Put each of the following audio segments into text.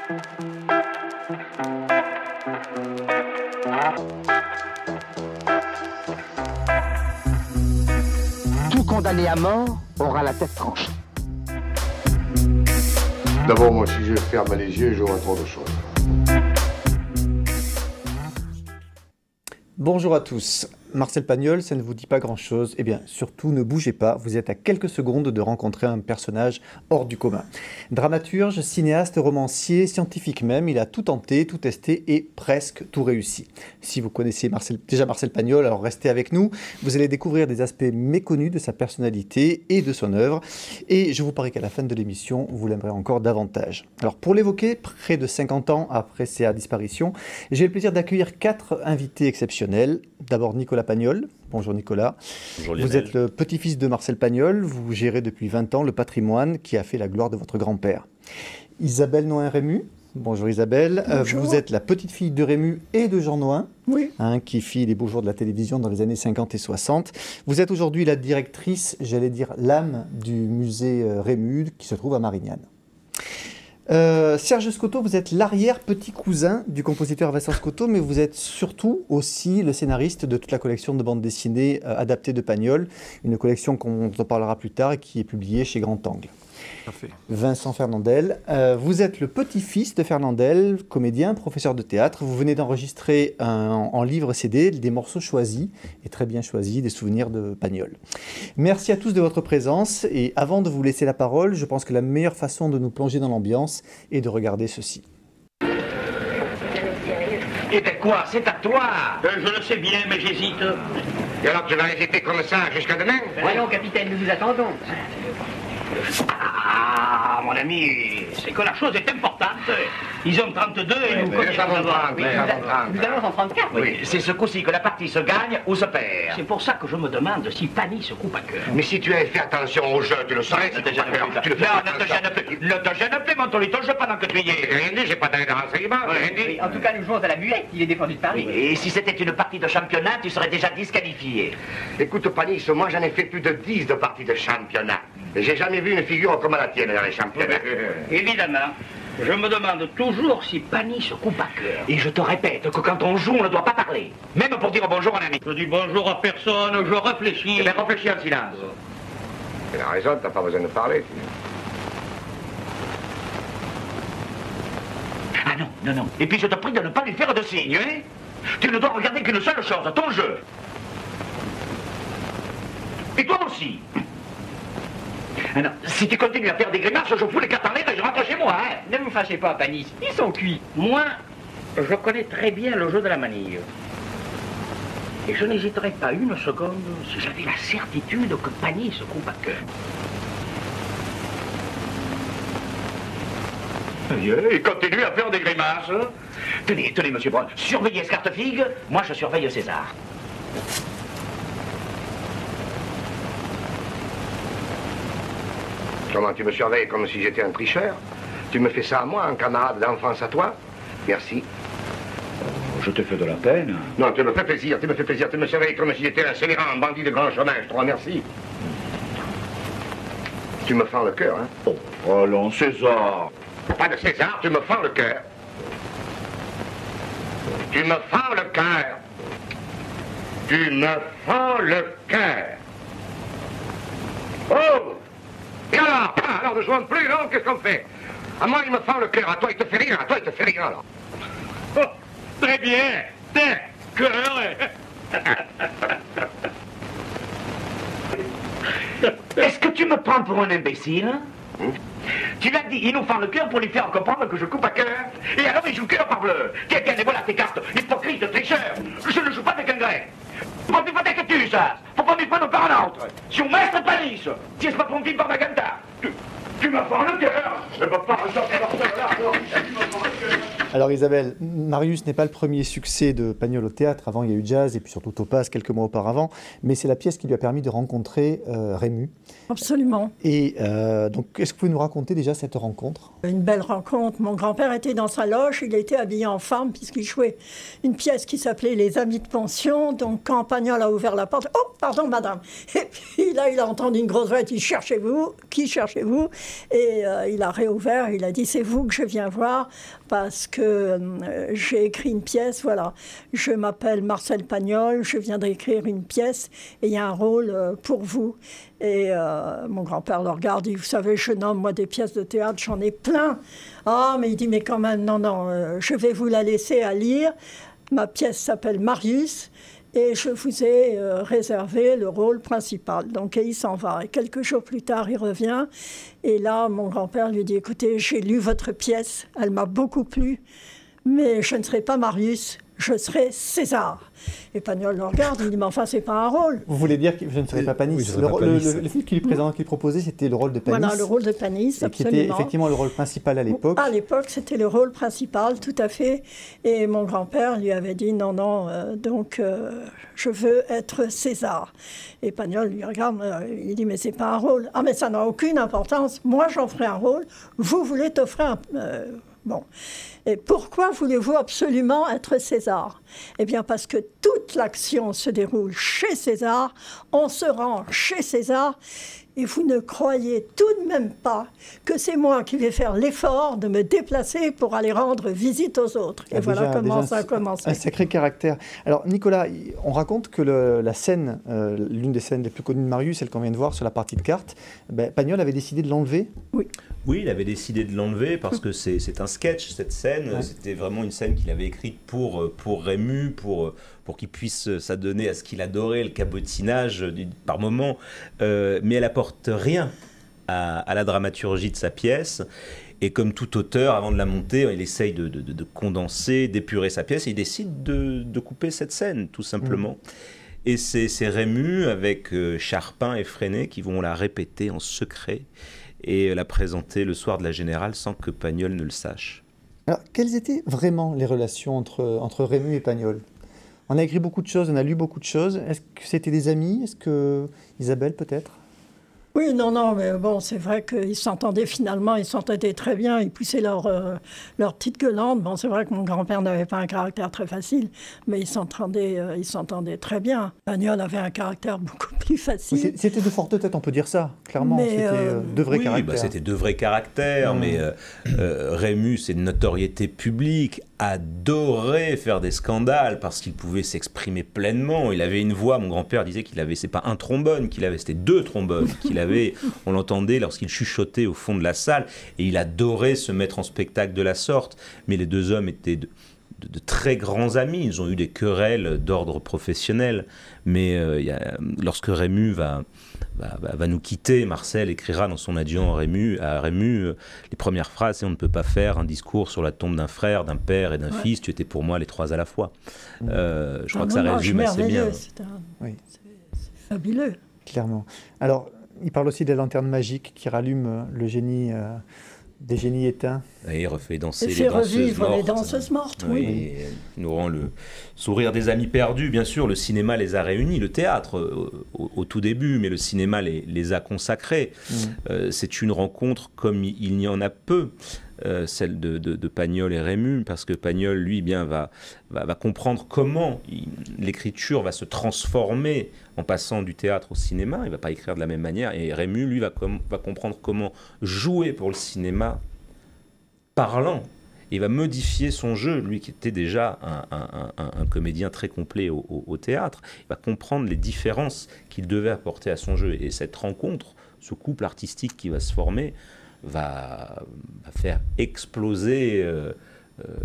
Tout condamné à mort aura la tête tranchée. D'abord, moi, si je ferme les yeux, je vois trop de choses. Bonjour à tous. Marcel Pagnol, ça ne vous dit pas grand-chose. Eh bien, surtout, ne bougez pas. Vous êtes à quelques secondes de rencontrer un personnage hors du commun. Dramaturge, cinéaste, romancier, scientifique même, il a tout tenté, tout testé et presque tout réussi. Si vous connaissez déjà Marcel Pagnol, alors restez avec nous. Vous allez découvrir des aspects méconnus de sa personnalité et de son œuvre. Et je vous parie qu'à la fin de l'émission, vous l'aimerez encore davantage. Alors, pour l'évoquer, près de 50 ans après sa disparition, j'ai le plaisir d'accueillir 4 invités exceptionnels. D'abord, Nicolas Pagnol. Bonjour Nicolas. Bonjour Lionel. Vous êtes le petit-fils de Marcel Pagnol. Vous gérez depuis 20 ans le patrimoine qui a fait la gloire de votre grand-père. Isabelle Noin-Rému. Bonjour Isabelle. Bonjour. Vous êtes la petite-fille de Rému et de Jean Noin, Oui. qui fit les beaux jours de la télévision dans les années 50 et 60. Vous êtes aujourd'hui la directrice, j'allais dire l'âme du musée Rému qui se trouve à Marignane. Serge Scotto, vous êtes l'arrière-petit-cousin du compositeur Vincent Scotto, mais vous êtes surtout aussi le scénariste de toute la collection de bandes dessinées adaptées de Pagnol, une collection qu'on en parlera plus tard et qui est publiée chez Grand Angle. Parfait. Vincent Fernandel, vous êtes le petit-fils de Fernandel, comédien, professeur de théâtre. Vous venez d'enregistrer en livre CD des morceaux choisis, et très bien choisis, des souvenirs de Pagnol. Merci à tous de votre présence, et avant de vous laisser la parole, je pense que la meilleure façon de nous plonger dans l'ambiance est de regarder ceci. Eh ben quoi, c'est à toi. Je le sais bien, mais j'hésite. Et alors tu vas hésiter comme ça jusqu'à demain? Voyons, capitaine, nous vous attendons. Ah, mon ami, c'est que la chose est importante. Ils ont 32 et nous Nous avons 30, Oui, nous avons 30. nous allons en 34. Oui, c'est ce coup-ci que la partie se gagne ou se perd. C'est pour ça que je me demande si Pani se coupe à cœur. Mais si tu avais fait attention au jeu, tu le saurais. Ne te gêne plus. Tu le fais Non, pas ne te attention. gêne plus. Ne te gêne plus, mon tolito, je pendant que tu y J'ai es. rien dit, j'ai pas donné de renseignements, j'ai rien dit. En tout cas, nous jouons à la muette. Il est défendu de Paris. Et si c'était une partie de championnat, tu serais déjà disqualifié. Écoute, Panis, moi j'en ai fait plus de 10 de parties de championnat. Et j'ai jamais vu une figure comme la tienne dans les championnats. Évidemment, je me demande toujours si Pani se coupe à cœur. Et je te répète que quand on joue, on ne doit pas parler. Même pour dire bonjour à un ami. Je dis bonjour à personne, je réfléchis. Eh bien, réfléchis en silence. Tu as raison, t'as pas besoin de parler. Ah non, non, non. Et puis je te prie de ne pas lui faire de signes, hein. Tu ne dois regarder qu'une seule chose, ton jeu. Et toi aussi. Ah non, si tu continues à faire des grimaces, je fous les cartes en l'air et je rentre chez moi, hein. Ne vous fâchez pas, Panis. Ils sont cuits. Moi, je connais très bien le jeu de la manille. Et je n'hésiterais pas une seconde si j'avais la certitude que Pani se coupe à cœur. Il continue à faire des grimaces. Tenez, tenez, monsieur Brown, surveillez Scartefigue, moi je surveille César. Comment tu me surveilles comme si j'étais un tricheur? Tu me fais ça à moi, un camarade d'enfance à toi? Merci. Je te fais de la peine. Non, tu me fais plaisir, tu me fais plaisir. Tu me surveilles comme si j'étais un scélérat, un bandit de grand chemin. Je te remercie. Tu me fends le cœur, hein? Oh, allons, César. Pas de César, tu me fends le cœur. Tu me fends le cœur. Tu me fends le cœur. Oh! Et alors? Ah, alors ne jouons plus, non? Qu'est-ce qu'on fait? À moi, il me fend le cœur. À toi, il te fait rien. À toi, il te fait rien, alors. Oh, très bien. Tiens, cœur. Est-ce que tu me prends pour un imbécile? Tu l'as dit, il nous fend le cœur pour lui faire comprendre que je coupe à cœur. Et alors il joue cœur par bleu. Tiens, tiens, et voilà tes cartes. Hypocrite, tricheur. Je ne joue pas avec un grec. Faut pas que tu ça. Faut pas m'y prendre par un autre. Si on maître Panis, si c'est pas pour par Magenta. Tu me fends le cœur. Je ne peux pas ressortir là. Alors Isabelle, Marius n'est pas le premier succès de Pagnol au théâtre. Avant, il y a eu Jazz et puis surtout Topaz quelques mois auparavant. Mais c'est la pièce qui lui a permis de rencontrer Rému. Absolument. Et donc, est-ce que vous pouvez nous raconter déjà cette rencontre? Une belle rencontre. Mon grand-père était dans sa loge, il était habillé en femme puisqu'il jouait une pièce qui s'appelait Les Amis de pension. Donc quand Pagnol a ouvert la porte, « Oh, pardon, madame !» Et puis là, il a entendu une grosse voix, il dit « Cherchez-vous, qui cherchez-vous » Et il a réouvert, il a dit, c'est vous que je viens voir parce que j'ai écrit une pièce, voilà. Je m'appelle Marcel Pagnol, je viens d'écrire une pièce et il y a un rôle pour vous. Et mon grand-père le regarde, il dit, vous savez, jeune homme, moi des pièces de théâtre, j'en ai plein. Ah, mais il dit, mais quand même, non, je vais vous la laisser à lire. Ma pièce s'appelle Marius. Et je vous ai réservé le rôle principal. Donc, il s'en va. Et quelques jours plus tard, il revient. Et là, mon grand-père lui dit, écoutez, j'ai lu votre pièce, elle m'a beaucoup plu, mais je ne serai pas Marius, je serai César. Et Pagnol le regarde, il dit, mais enfin, c'est pas un rôle. Vous voulez dire que je ne serais pas Panis? Oui, le film qu'il proposait, c'était le rôle de Panis. Voilà, le rôle de Panis, absolument. Qui était effectivement le rôle principal à l'époque. À l'époque, c'était le rôle principal, tout à fait. Et mon grand-père lui avait dit, non, je veux être César. Et Pagnol lui regarde, il dit, mais c'est pas un rôle. Ah, mais ça n'a aucune importance. Moi, j'en ferai un rôle. Vous voulez t'offrir un... Bon. Et pourquoi voulez-vous absolument être César? Eh bien, parce que toute l'action se déroule chez César, on se rend chez César, et vous ne croyez tout de même pas que c'est moi qui vais faire l'effort de me déplacer pour aller rendre visite aux autres. Et voilà comment ça a commencé. Un sacré caractère. Alors, Nicolas, on raconte que la scène, l'une des scènes les plus connues de Marius, celle qu'on vient de voir sur la partie de cartes, Pagnol avait décidé de l'enlever. Oui. Oui, il avait décidé de l'enlever parce que c'est un sketch, cette scène. Ouais. C'était vraiment une scène qu'il avait écrite pour Rému, pour qu'il puisse s'adonner à ce qu'il adorait, le cabotinage par moments. Mais elle apporte rien à la dramaturgie de sa pièce. Et comme tout auteur, avant de la monter, il essaye de condenser, d'épurer sa pièce. Et il décide de couper cette scène, tout simplement. Et c'est Rému, avec Charpin et Freinet, qui vont la répéter en secret et la présenter le soir de la Générale sans que Pagnol ne le sache. Alors, quelles étaient vraiment les relations entre Rému et Pagnol? On a écrit beaucoup de choses, on a lu beaucoup de choses. Est-ce que c'était des amis? Est-ce que Isabelle, peut-être? Oui, non, mais bon, c'est vrai qu'ils s'entendaient finalement, ils s'entendaient très bien, ils poussaient leur petite gueulante. Bon, c'est vrai que mon grand-père n'avait pas un caractère très facile, mais ils s'entendaient très bien. Pagnol avait un caractère beaucoup plus facile. Oui, c'était de fortes têtes, on peut dire ça, clairement. C'était de vrais caractères. C'était de vrais caractères, mais Rému, c'est une notoriété publique, adorait faire des scandales parce qu'il pouvait s'exprimer pleinement. Il avait une voix, mon grand-père disait qu'il avait, c'est pas un trombone qu'il avait, c'était 2 trombones qu'il avait. On l'entendait lorsqu'il chuchotait au fond de la salle et il adorait se mettre en spectacle de la sorte. Mais les 2 hommes étaient de très grands amis. Ils ont eu des querelles d'ordre professionnel. Mais lorsque Rému va nous quitter, Marcel écrira dans son adieu à Rému les premières phrases, c'est « On ne peut pas faire un discours sur la tombe d'un frère, d'un père et d'un fils. Tu étais pour moi les 3 à la fois. » Je crois que ça résume assez bien. C'est fabuleux. Clairement. Alors, il parle aussi des lanternes magiques qui rallument le génie des génies éteints. Et il refait danser les danseuses mortes. Oui. Et nous rend le sourire des amis perdus. Bien sûr, le cinéma les a réunis, le théâtre au tout début, mais le cinéma les a consacrés. C'est une rencontre comme il n'y en a peu. Celle de Pagnol et Rému, parce que Pagnol, lui, va comprendre comment l'écriture va se transformer en passant du théâtre au cinéma. Il ne va pas écrire de la même manière. Et Rému, lui, va comprendre comment jouer pour le cinéma parlant. Et il va modifier son jeu, lui qui était déjà un comédien très complet au théâtre. Il va comprendre les différences qu'il devait apporter à son jeu. Et cette rencontre, ce couple artistique qui va se former, va faire exploser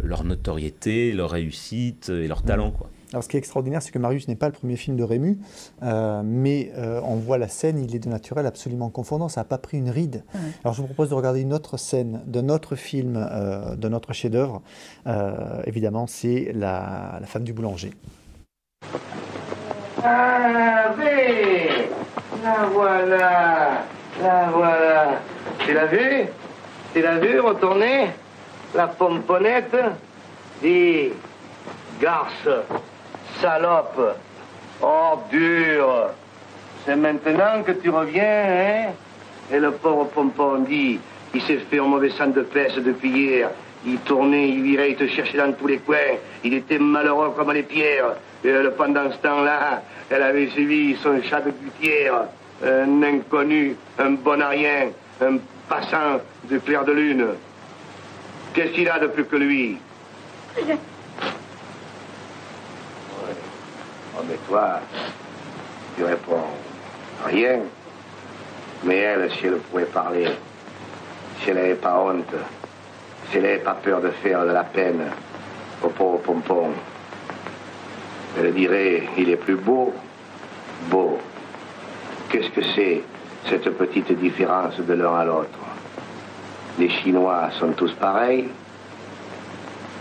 leur notoriété, leur réussite et leur talent, quoi. Alors, ce qui est extraordinaire, c'est que Marius n'est pas le premier film de Rému, mais on voit la scène, il est de naturel absolument confondant, ça n'a pas pris une ride. Alors, je vous propose de regarder une autre scène de notre film, de notre chef-d'œuvre. Évidemment, c'est la femme du boulanger. Ah, oui, la voilà. Tu l'as vu retourner la pomponnette? Dis, garce, salope, ordure. C'est maintenant que tu reviens, hein? Et le pauvre pompon dit, il s'est fait un mauvais sang de peste depuis hier. Il tournait, il virait, il te cherchait dans tous les coins. Il était malheureux comme les pierres. Et pendant ce temps-là, elle avait suivi son chat de gouttière. Un inconnu, un bon à rien, un passant de clair de lune. Qu'est-ce qu'il a de plus que lui? Rien. Ouais. Oh, mais toi, tu réponds rien. Mais elle, si elle pouvait parler, si elle n'avait pas honte, si elle n'avait pas peur de faire de la peine au pauvre Pompon, elle dirait, il est plus beau, beau. Qu'est-ce que c'est, cette petite différence de l'un à l'autre? Les Chinois sont tous pareils,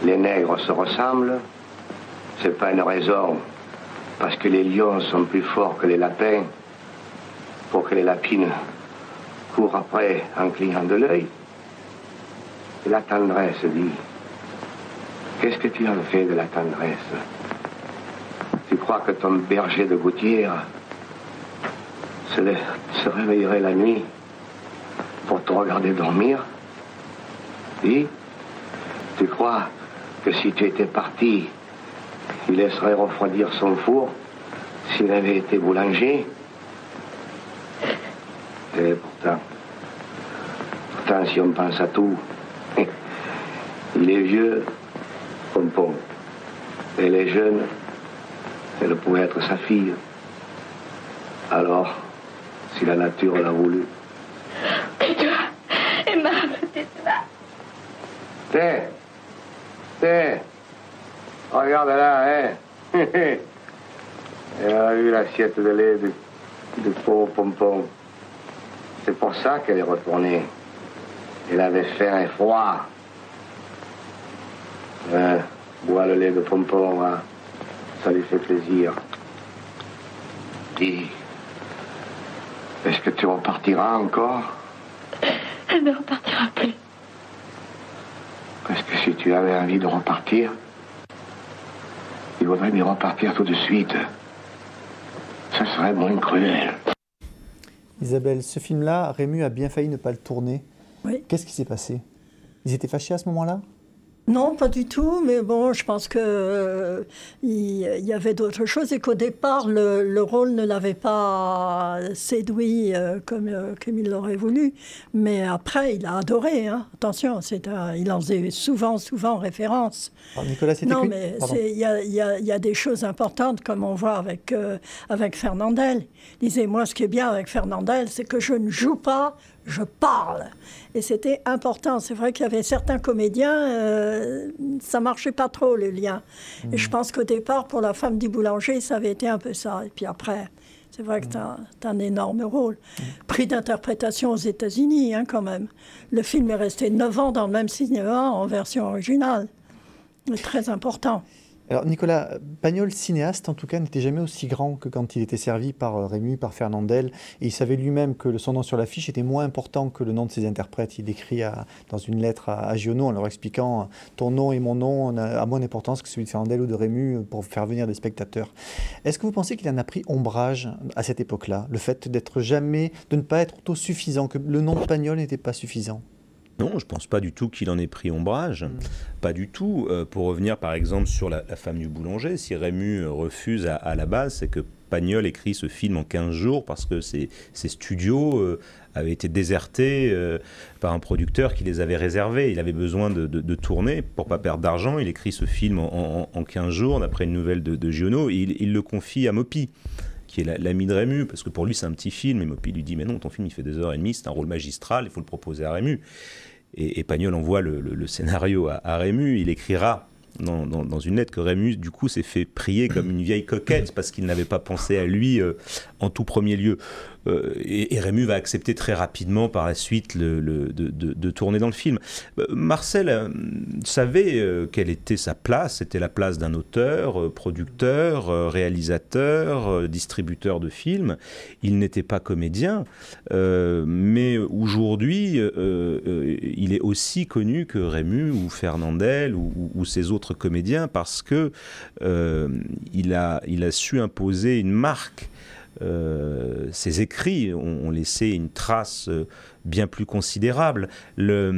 les nègres se ressemblent, c'est pas une raison, parce que les lions sont plus forts que les lapins, pour que les lapines courent après en clignant de l'œil. Et la tendresse, dit, qu'est-ce que tu en fais de la tendresse? Tu crois que ton berger de gouttière se réveillerait la nuit pour te regarder dormir? Oui? Tu crois que si tu étais parti, il laisserait refroidir son four s'il avait été boulanger? Et pourtant, si on pense à tout, il est vieux, Pompon. Elle est jeune, elle pouvait être sa fille. Alors, si la nature l'a voulu. Et toi, aimable, c'est ça. Tiens, regarde là, hein. Elle a eu l'assiette de lait du pauvre Pompon. C'est pour ça qu'elle est retournée. Elle avait faim et froid. Bois le lait de Pompon, hein. Ça lui fait plaisir. Dis, est-ce que tu repartiras encore? Elle ne repartira plus. Parce que si tu avais envie de repartir, il vaudrait mieux repartir tout de suite. Ça serait moins cruel. Isabelle, ce film-là, Rému a bien failli ne pas le tourner. Oui. Qu'est-ce qui s'est passé? Ils étaient fâchés à ce moment-là? Non, pas du tout, mais bon, je pense que il y avait d'autres choses et qu'au départ, le rôle ne l'avait pas séduit comme il l'aurait voulu. Mais après, il a adoré, hein. Attention, il en faisait souvent référence. Alors, Nicolas, c'était non, mais il y a des choses importantes, comme on voit avec Fernandel. Il disait, moi, ce qui est bien avec Fernandel, c'est que je ne joue pas, je parle. Et c'était important. C'est vrai qu'il y avait certains comédiens, ça marchait pas trop, le lien. Et je pense qu'au départ, pour la femme du boulanger, ça avait été un peu ça. Et puis après, c'est vrai que t'as un énorme rôle. Prix d'interprétation aux États-Unis, hein, quand même. Le film est resté 9 ans dans le même cinéma en version originale. Très important. Alors Nicolas Pagnol, cinéaste en tout cas, n'était jamais aussi grand que quand il était servi par Rému, par Fernandel. Et il savait lui-même que son nom sur l'affiche était moins important que le nom de ses interprètes. Il écrit dans une lettre à Giono en leur expliquant « Ton nom et mon nom a moins d'importance que celui de Fernandel ou de Rému pour faire venir des spectateurs ». Est-ce que vous pensez qu'il en a pris ombrage à cette époque-là? Le fait de ne pas être autosuffisant, que le nom de Pagnol n'était pas suffisant? Non, je ne pense pas du tout qu'il en ait pris ombrage. Pas du tout. Pour revenir par exemple sur la femme du boulanger, si Rému refuse à la base, c'est que Pagnol écrit ce film en 15 jours parce que ses studios avaient été désertés par un producteur qui les avait réservés. Il avait besoin de tourner pour ne pas perdre d'argent. Il écrit ce film en 15 jours, d'après une nouvelle de Giono, et il le confie à Mopi, qui est l'ami de Rému, parce que pour lui c'est un petit film, et Mopi lui dit « Mais non, ton film il fait 2h30, c'est un rôle magistral, il faut le proposer à Rému ». Et Pagnol envoie le scénario à Rému. Il écrira dans une lettre que Rému, du coup, s'est fait prier comme une vieille coquette parce qu'il n'avait pas pensé à lui en tout premier lieu. Et Rému va accepter très rapidement par la suite de tourner dans le film. Marcel savait quelle était sa place. C'était la place d'un auteur, producteur, réalisateur, distributeur de films. Il n'était pas comédien, mais aujourd'hui, il est aussi connu que Rému ou Fernandel ou ces autres comédiens parce que il a su imposer une marque. Ses écrits ont laissé une trace bien plus considérable. La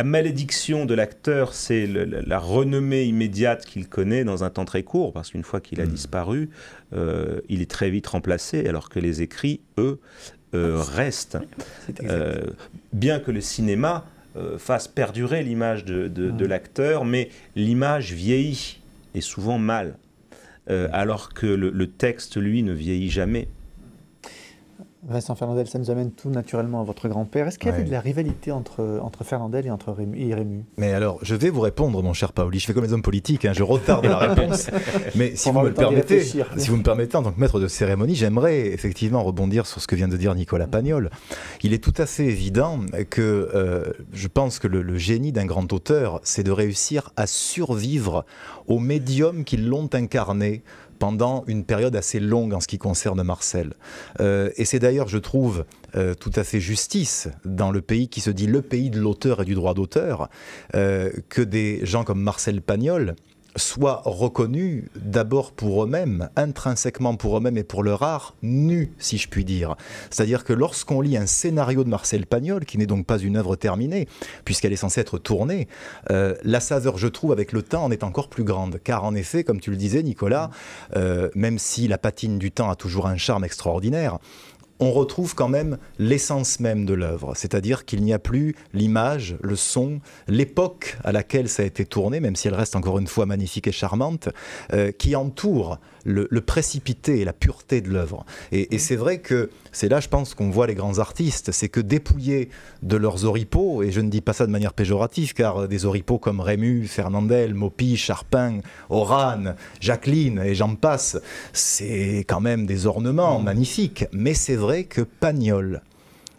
malédiction de l'acteur, c'est la renommée immédiate qu'il connaît dans un temps très court, parce qu'une fois qu'il a disparu, il est très vite remplacé, alors que les écrits, eux, reste. Bien que le cinéma fasse perdurer l'image de l'acteur, mais l'image vieillit, et souvent mal, alors que le texte, lui, ne vieillit jamais. Vincent Fernandel, ça nous amène tout naturellement à votre grand-père. Est-ce qu'il y avait de la rivalité entre Fernandel et entre Rému? Mais alors, je vais vous répondre, mon cher Paoli. Je fais comme les hommes politiques, hein, je retarde la réponse. Mais si vous me le permettez, en tant que maître de cérémonie, j'aimerais effectivement rebondir sur ce que vient de dire Nicolas Pagnol. Il est tout à fait évident que je pense que le génie d'un grand auteur, c'est de réussir à survivre aux médiums qui l'ont incarné pendant une période assez longue en ce qui concerne Marcel. Et c'est d'ailleurs, je trouve, tout à fait justice dans le pays qui se dit le pays de l'auteur et du droit d'auteur, que des gens comme Marcel Pagnol soient reconnus d'abord pour eux-mêmes, intrinsèquement pour eux-mêmes et pour leur art, nus, si je puis dire. C'est-à-dire que lorsqu'on lit un scénario de Marcel Pagnol, qui n'est donc pas une œuvre terminée, puisqu'elle est censée être tournée, la saveur, je trouve, avec le temps, en est encore plus grande. Car en effet, comme tu le disais, Nicolas, même si la patine du temps a toujours un charme extraordinaire, on retrouve quand même l'essence même de l'œuvre, c'est-à-dire qu'il n'y a plus l'image, le son, l'époque à laquelle ça a été tourné, même si elle reste encore une fois magnifique et charmante, qui entoure le précipité et la pureté de l'œuvre. Et c'est vrai que c'est là, je pense, qu'on voit les grands artistes, c'est que dépouillés de leurs oripeaux, et je ne dis pas ça de manière péjorative, car des oripeaux comme Rému, Fernandel, Maupi, Charpin, Oran, Jacqueline, et j'en passe, c'est quand même des ornements magnifiques, mais c'est vrai que Pagnol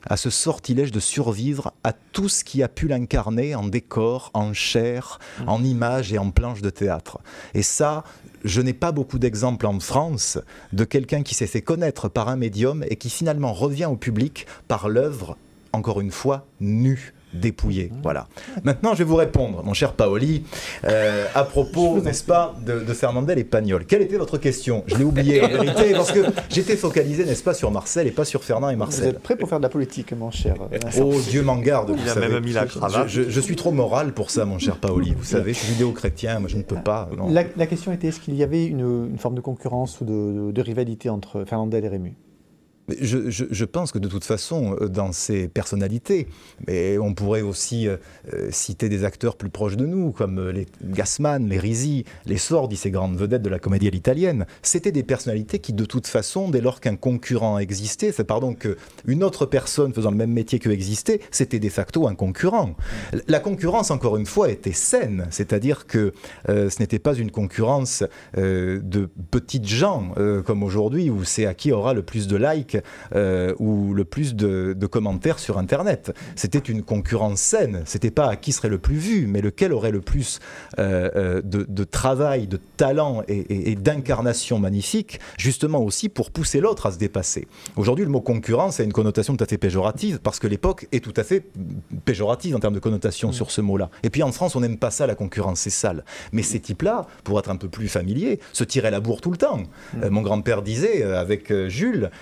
a ce sortilège de survivre à tout ce qui a pu l'incarner en décor, en chair, en images et en planches de théâtre. Et ça, je n'ai pas beaucoup d'exemples en France de quelqu'un qui s'est fait connaître par un médium et qui finalement revient au public par l'œuvre, encore une fois, nue, dépouillée. Voilà. Maintenant, je vais vous répondre, mon cher Paoli, à propos, n'est-ce pas, de Fernandel et Pagnol. Quelle était votre question? Je l'ai oublié, en vérité, parce que j'étais focalisé, n'est-ce pas, sur Marcel et pas sur Fernand et Marcel. Vous êtes prêt pour faire de la politique, mon cher Vincent? Oh, Dieu m'en garde, vous savez. Il a même mis la cravate. Je suis trop moral pour ça, mon cher Paoli. Vous savez, je suis judéo-chrétien, moi je ne peux pas. Non. La question était, est-ce qu'il y avait une forme de concurrence ou de rivalité entre Fernandel et Rému? Je pense que de toute façon, dans ces personnalités, mais on pourrait aussi citer des acteurs plus proches de nous, comme les Gassman, les Risi, les Sordi, ces grandes vedettes de la comédie à l'italienne. C'était des personnalités qui, de toute façon, dès lors qu'un concurrent existait, pardon, qu'une autre personne faisant le même métier qu'eux existait, c'était de facto un concurrent. La concurrence, encore une fois, était saine, c'est-à-dire que ce n'était pas une concurrence de petites gens, comme aujourd'hui, où c'est à qui aura le plus de likes, ou le plus de commentaires sur Internet. C'était une concurrence saine. C'était pas à qui serait le plus vu, mais lequel aurait le plus de travail, de talent et d'incarnation magnifique, justement aussi pour pousser l'autre à se dépasser. Aujourd'hui, le mot concurrence a une connotation tout à fait péjorative, parce que l'époque est tout à fait péjorative en termes de connotation sur ce mot-là. Et puis en France, on n'aime pas ça, la concurrence, c'est sale. Mais ces types-là, pour être un peu plus familiers, se tiraient la bourre tout le temps. Mon grand-père disait, avec Jules,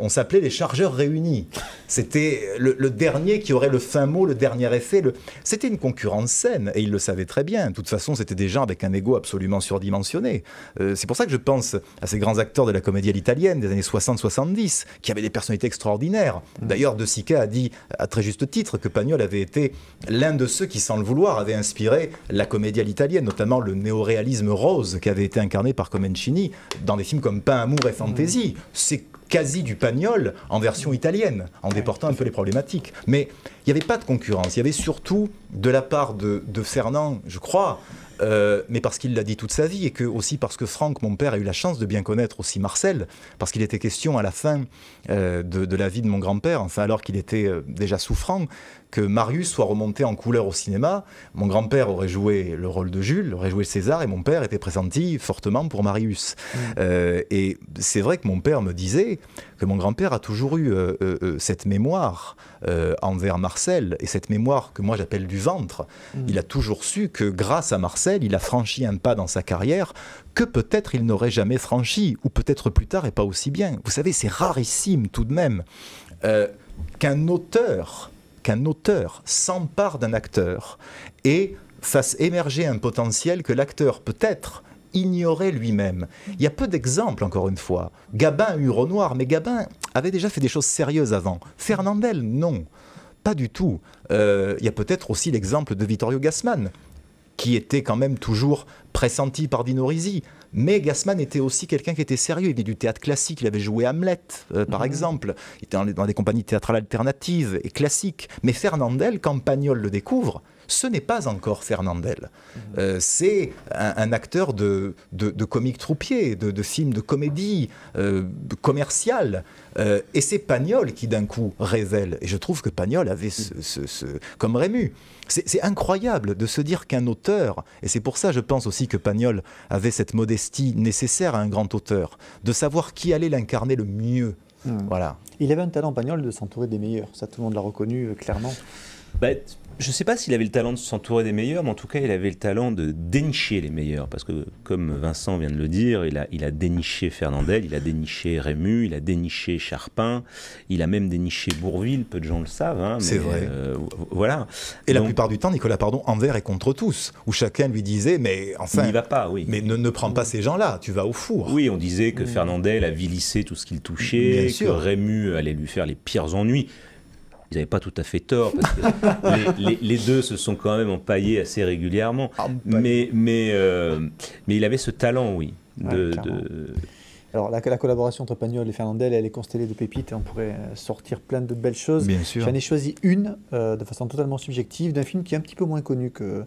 on s'appelait les chargeurs réunis. C'était le dernier qui aurait le fin mot, le dernier effet. C'était une concurrence saine, et il le savait très bien. De toute façon, c'était des gens avec un ego absolument surdimensionné. C'est pour ça que je pense à ces grands acteurs de la comédie à l'italienne des années 60-70, qui avaient des personnalités extraordinaires. D'ailleurs, De Sica a dit, à très juste titre, que Pagnol avait été l'un de ceux qui, sans le vouloir, avait inspiré la comédie à l'italienne, notamment le néoréalisme rose qui avait été incarné par Comencini dans des films comme Pain, Amour et Fantaisie. C'est quasi du Pagnol en version italienne, en déportant un peu les problématiques. Mais il n'y avait pas de concurrence, il y avait surtout de la part de Fernand, je crois, mais parce qu'il l'a dit toute sa vie, et que aussi parce que Franck, mon père, a eu la chance de bien connaître aussi Marcel, parce qu'il était question à la fin de la vie de mon grand-père, enfin alors qu'il était déjà souffrant, que Marius soit remonté en couleur au cinéma. Mon grand-père aurait joué le rôle de Jules, aurait joué César, et mon père était pressenti fortement pour Marius. Et c'est vrai que mon père me disait que mon grand-père a toujours eu cette mémoire envers Marcel, et cette mémoire que moi j'appelle du ventre. Il a toujours su que grâce à Marcel, il a franchi un pas dans sa carrière que peut-être il n'aurait jamais franchi, ou peut-être plus tard et pas aussi bien. Vous savez, c'est rarissime tout de même qu'un auteur s'empare d'un acteur et fasse émerger un potentiel que l'acteur peut-être ignorait lui-même. Il y a peu d'exemples, encore une fois. Gabin a eu Renoir, mais Gabin avait déjà fait des choses sérieuses avant. Fernandel, non. Pas du tout. Il y a peut-être aussi l'exemple de Vittorio Gassman, qui était quand même toujours pressenti par Dino Risi. Mais Gassman était aussi quelqu'un qui était sérieux. Il venait du théâtre classique, il avait joué Hamlet, par exemple. Il était dans des compagnies théâtrales alternatives et classiques. Mais Fernandel, quand Pagnol le découvre, ce n'est pas encore Fernandel. C'est un acteur de comique troupier, de film de comédie commercial. Et c'est Pagnol qui d'un coup révèle. Et je trouve que Pagnol avait comme Rému. C'est incroyable de se dire qu'un auteur, et c'est pour ça je pense aussi que Pagnol avait cette modestie nécessaire à un grand auteur, de savoir qui allait l'incarner le mieux. Voilà. Il avait un talent, Pagnol, de s'entourer des meilleurs. Ça, tout le monde l'a reconnu clairement. Je ne sais pas s'il avait le talent de s'entourer des meilleurs, mais en tout cas, il avait le talent de dénicher les meilleurs. Parce que, comme Vincent vient de le dire, il a déniché Fernandel, il a déniché Rému, il a déniché Charpin, il a même déniché Bourvil, peu de gens le savent. Hein, c'est vrai. Voilà. Et donc, la plupart du temps, Nicolas Pardon, envers et contre tous, où chacun lui disait, mais enfin... n'y va pas, oui. Mais ne prends pas ces gens-là, tu vas au four. Oui, on disait que Fernandel avilissait tout ce qu'il touchait, que Rému allait lui faire les pires ennuis. Ils n'avaient pas tout à fait tort, parce que les deux se sont quand même empaillés assez régulièrement. Mais il avait ce talent, oui. Alors la collaboration entre Pagnol et Fernandel, elle est constellée de pépites, et on pourrait sortir plein de belles choses. Bien sûr. J'en ai choisi une, de façon totalement subjective, d'un film qui est un petit peu moins connu que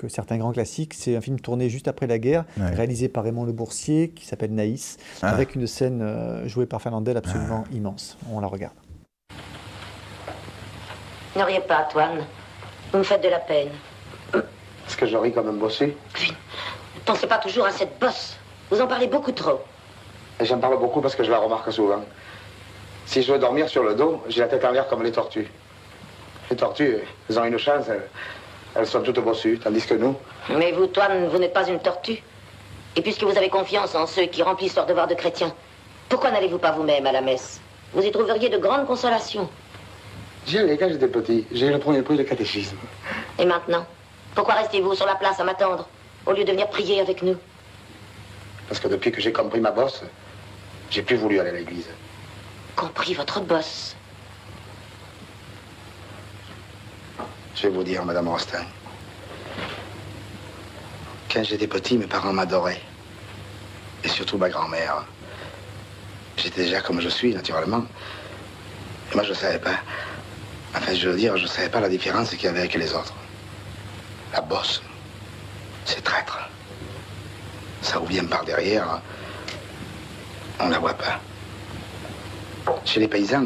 certains grands classiques. C'est un film tourné juste après la guerre, réalisé par Raymond Le Boursier, qui s'appelle Naïs, avec une scène jouée par Fernandel absolument immense. On la regarde. Ne riez pas, Antoine. Vous me faites de la peine. Est-ce que je ris comme un bossu? Oui. Ne pensez pas toujours à cette bosse. Vous en parlez beaucoup trop. Et j'en parle beaucoup parce que je la remarque souvent. Si je veux dormir sur le dos, j'ai la tête en l'air comme les tortues. Les tortues, elles ont une chance, elles sont toutes bossues, tandis que nous... Mais vous, Toine, vous n'êtes pas une tortue. Et puisque vous avez confiance en ceux qui remplissent leur devoir de chrétien, pourquoi n'allez-vous pas vous-même à la messe? Vous y trouveriez de grandes consolations. J'y allais quand j'étais petit. J'ai eu le premier prix de catéchisme. Et maintenant? Pourquoi restez-vous sur la place à m'attendre, au lieu de venir prier avec nous? Parce que depuis que j'ai compris ma bosse, j'ai plus voulu aller à l'église. Compris votre bosse? Je vais vous dire, Madame Rostaing. Quand j'étais petit, mes parents m'adoraient. Et surtout ma grand-mère. J'étais déjà comme je suis, naturellement. Et moi, je ne savais pas... Enfin, je veux dire, je ne savais pas la différence qu'il y avait avec les autres. La bosse, c'est traître. Ça vous vient par derrière, on ne la voit pas. Chez les paysans,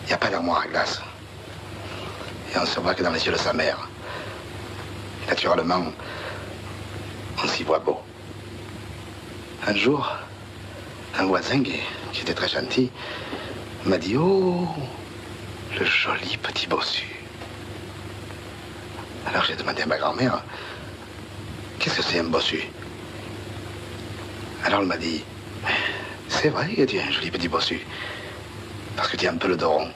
il n'y a pas d'armoire à glace. Et on ne se voit que dans les yeux de sa mère. Et naturellement, on s'y voit beau. Un jour, un voisin qui était très gentil m'a dit « Oh, le joli petit bossu ». Alors j'ai demandé à ma grand-mère « Qu'est-ce que c'est un bossu ?» Alors elle m'a dit « C'est vrai que tu es un joli petit bossu, parce que tu as un peu le dos rond.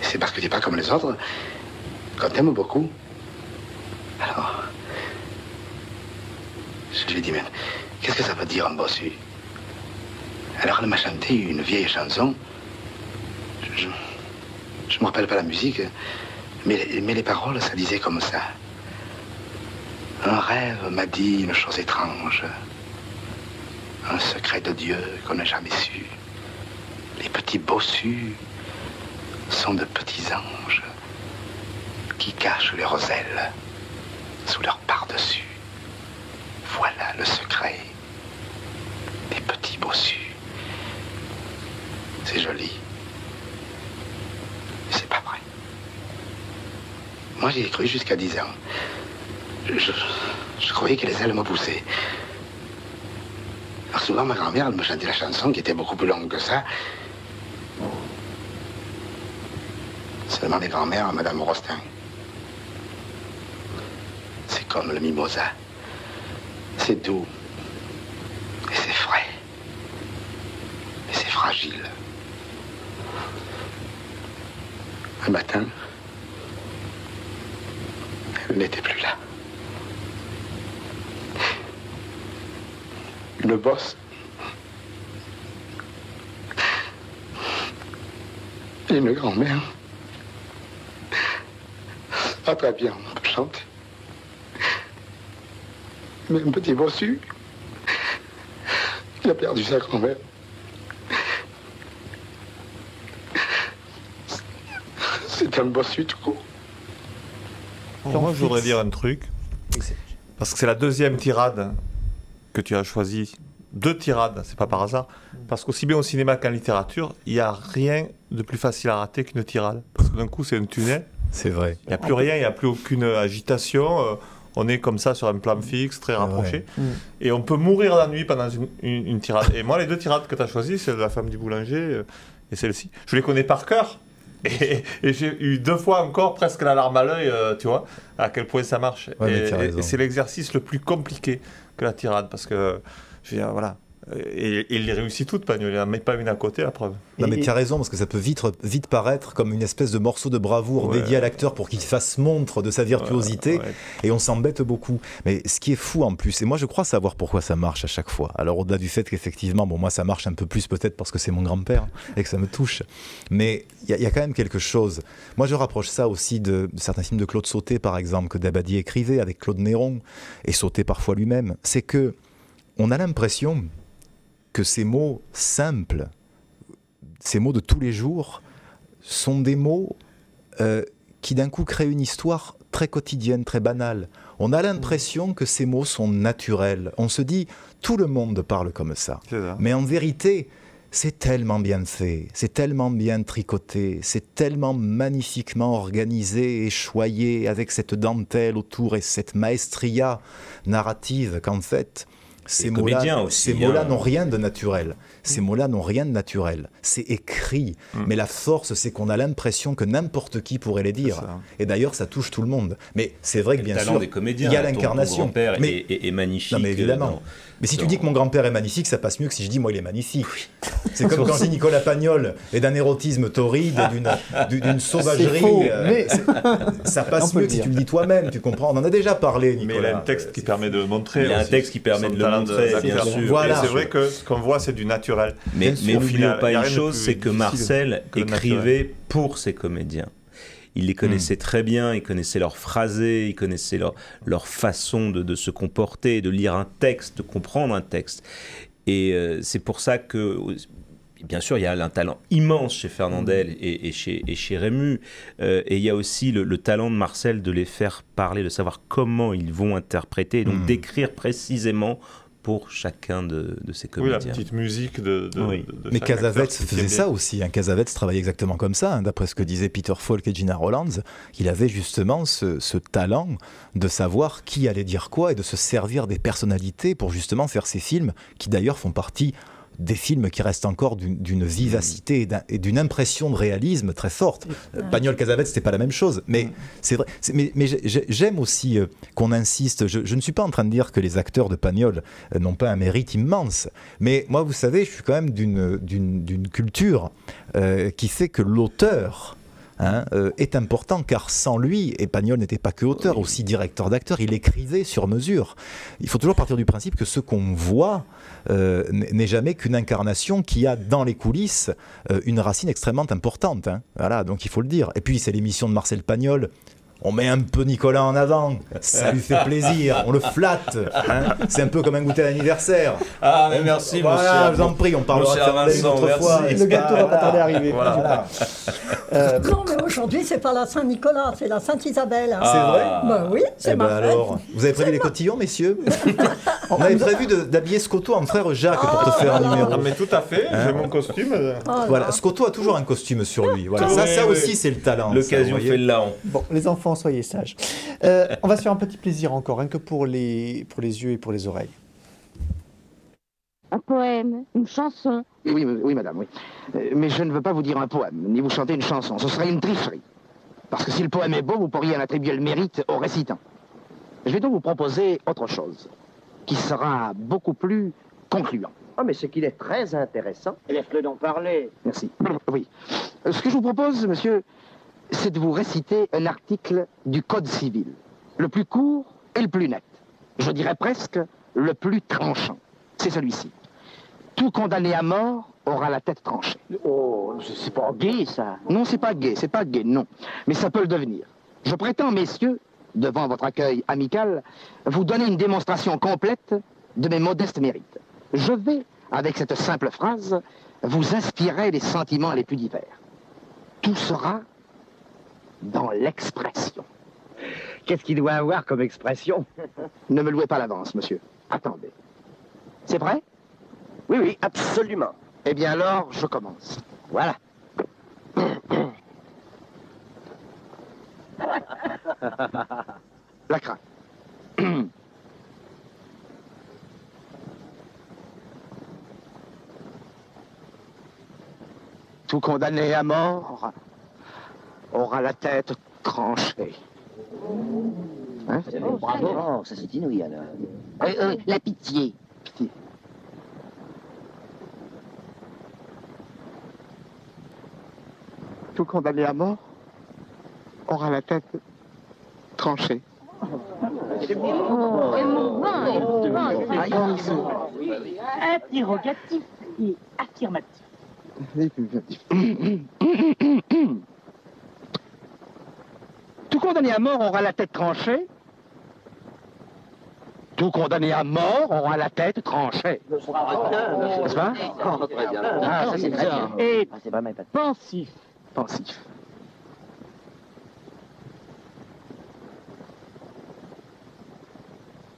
C'est parce que tu n'es pas comme les autres qu'on t'aime beaucoup. » Alors, je lui ai dit « Mais qu'est-ce que ça veut dire un bossu ?» Alors elle m'a chanté une vieille chanson. Je ne me rappelle pas la musique, mais les paroles, ça disait comme ça. Un rêve m'a dit une chose étrange, un secret de Dieu qu'on n'a jamais su. Les petits bossus sont de petits anges qui cachent leurs ailes sous leur par-dessus. Voilà le secret des petits bossus. C'est joli. C'est pas vrai. Moi, j'y ai cru jusqu'à 10 ans. Je croyais que les ailes me poussaient. Alors souvent, ma grand-mère, elle me chantait la chanson qui était beaucoup plus longue que ça. Seulement les grand-mères, Madame Rostaing. C'est comme le mimosa. C'est doux. Et c'est frais. Et c'est fragile. Un matin, elle n'était plus là. une bosse et une grand-mère. Ah, très bien, on peut chanter. Mais un petit bossu, il a perdu sa grand-mère. C'est un bossu tout court. Moi, je voudrais dire un truc. Parce que c'est la deuxième tirade que tu as choisie. 2 tirades, c'est pas par hasard. Parce qu'aussi bien au cinéma qu'en littérature, il n'y a rien de plus facile à rater qu'une tirade. Parce que d'un coup, c'est un tunnel. C'est vrai. Il n'y a plus rien, il n'y a plus aucune agitation. On est comme ça sur un plan fixe, très rapproché. Ouais. Et on peut mourir la nuit pendant une tirade. Et moi, les 2 tirades que tu as choisies, c'est La femme du boulanger et celle-ci. Je les connais par cœur. Et j'ai eu 2 fois encore presque la larme à l'œil, tu vois, à quel point ça marche. Ouais, et c'est l'exercice le plus compliqué que la tirade, parce que, je veux dire, voilà. Et il les réussit toutes, Pagnol, il n'en met pas une à côté, la preuve. Non, mais tu as raison, parce que ça peut vite paraître comme une espèce de morceau de bravoure dédié à l'acteur pour qu'il fasse montre de sa virtuosité, et on s'embête beaucoup. Mais ce qui est fou en plus, et moi je crois savoir pourquoi ça marche à chaque fois. Alors au-delà du fait qu'effectivement, bon, moi ça marche un peu plus peut-être parce que c'est mon grand-père et que ça me touche, mais il y a quand même quelque chose. Moi je rapproche ça aussi de certains films de Claude Sautet, par exemple, que Dabadi écrivait avec Claude Néron, et Sautet parfois lui-même. C'est que on a l'impression que ces mots simples, ces mots de tous les jours, sont des mots qui d'un coup créent une histoire très quotidienne, très banale. On a l'impression que ces mots sont naturels. On se dit, tout le monde parle comme ça. Mais en vérité, c'est tellement bien fait, c'est tellement bien tricoté, c'est tellement magnifiquement organisé et choyé avec cette dentelle autour et cette maestria narrative qu'en fait... Ces mots-là n'ont rien de naturel. Ces mots-là n'ont rien de naturel. C'est écrit. Mais la force, c'est qu'on a l'impression que n'importe qui pourrait les dire. Et d'ailleurs, ça touche tout le monde. Mais c'est vrai que bien sûr, il y a l'incarnation. Ton grand-père est magnifique. Non, mais évidemment. Mais si tu dis que mon grand-père est magnifique, ça passe mieux que si je dis moi il est magnifique. C'est comme quand je dis Nicolas Pagnol est d'un érotisme torride et d'une sauvagerie. Faux, mais... ça passe mieux que si tu le dis toi-même, tu comprends. On en a déjà parlé, Nicolas. Mais il a un texte qui permet de montrer. Il y a un texte qui permet de le montrer, bien sûr. Voilà. C'est vrai que ce qu'on voit, c'est du naturel. Mais n'oublions pas une chose, c'est que Marcel écrivait pour ses comédiens. Il les connaissait très bien, il connaissait leurs phrasés, il connaissait leur façon de se comporter, de lire un texte, de comprendre un texte. Et c'est pour ça que, bien sûr, il y a un talent immense chez Fernandel et chez Rému. Et il y a aussi le talent de Marcel de les faire parler, de savoir comment ils vont interpréter, et donc d'écrire précisément pour chacun de ces comédiens. Oui, la petite musique de mais Cassavetes faisait ça aussi. Cassavetes travaillait exactement comme ça. D'après ce que disaient Peter Falk et Gina Rolands, il avait justement ce talent de savoir qui allait dire quoi et de se servir des personnalités pour justement faire ces films qui d'ailleurs font partie des films qui restent encore d'une vivacité et d'une impression de réalisme très forte. Pagnol, Cassavetes, c'était pas la même chose, mais c'est vrai. Mais j'aime aussi qu'on insiste. Je ne suis pas en train de dire que les acteurs de Pagnol n'ont pas un mérite immense, mais moi, vous savez, je suis quand même d'une culture qui fait que l'auteur est important, car sans lui, et Pagnol n'était pas que auteur, aussi directeur d'acteur, il écrivait sur mesure. Il faut toujours partir du principe que ce qu'on voit n'est jamais qu'une incarnation qui a dans les coulisses une racine extrêmement importante. Voilà, donc il faut le dire. Et puis c'est l'émission de Marcel Pagnol. On met un peu Nicolas en avant, ça lui fait plaisir, on le flatte, c'est un peu comme un goûter d'anniversaire. Ah, mais merci, voilà, je vous en prie, on parlera de Fernandel une autre fois. Le gâteau va pas tarder à arriver. Voilà. Non, mais aujourd'hui, c'est pas la Saint-Nicolas, c'est la Sainte-Isabelle. C'est vrai? Ben oui, c'est ma fête. Alors, vous avez prévu les cotillons, messieurs? On avait prévu d'habiller Scotto en frère Jacques pour te faire un numéro. Ah, mais tout à fait, j'ai mon costume. Voilà, Scotto a toujours un costume sur lui. Voilà. Ça aussi, c'est le talent. L'occasion fait le larron. Bon, les enfants, soyez sages. On va se faire un petit plaisir encore, rien que pour les yeux et pour les oreilles. Un poème, une chanson. Oui, madame, oui. Mais je ne veux pas vous dire un poème, ni vous chanter une chanson. Ce serait une tricherie. Parce que si le poème est beau, vous pourriez en attribuer le mérite au récitant. Je vais donc vous proposer autre chose, qui sera beaucoup plus concluant. Ah, mais c'est qu'il est très intéressant. Laisse-le donc parler. Merci. Oui. Ce que je vous propose, monsieur, c'est de vous réciter un article du Code civil. Le plus court et le plus net. Je dirais presque le plus tranchant. c'est celui-ci. Tout condamné à mort aura la tête tranchée. Oh, c'est pas gai, ça. Non, c'est pas gai, non. Mais ça peut le devenir. Je prétends, messieurs, devant votre accueil amical, vous donner une démonstration complète de mes modestes mérites. Je vais, avec cette simple phrase, vous inspirer les sentiments les plus divers. Tout sera dans l'expression. Qu'est-ce qu'il doit avoir comme expression? Ne me louez pas l'avance, monsieur. Attendez. C'est vrai? Oui, oui, absolument. Eh bien alors, je commence. Voilà. La crainte. Tout condamné à mort aura la tête tranchée. Hein? Oh, bravo. Oh, ça c'est inouï alors. La pitié. Pitié. Tout condamné à mort aura la tête tranchée. Interrogatif et affirmatif. Tout condamné à mort aura la tête tranchée. Tout condamné à mort aura la tête tranchée. N'est-ce pas? Ah, ça c'est très bien. Et pensif. Pensif.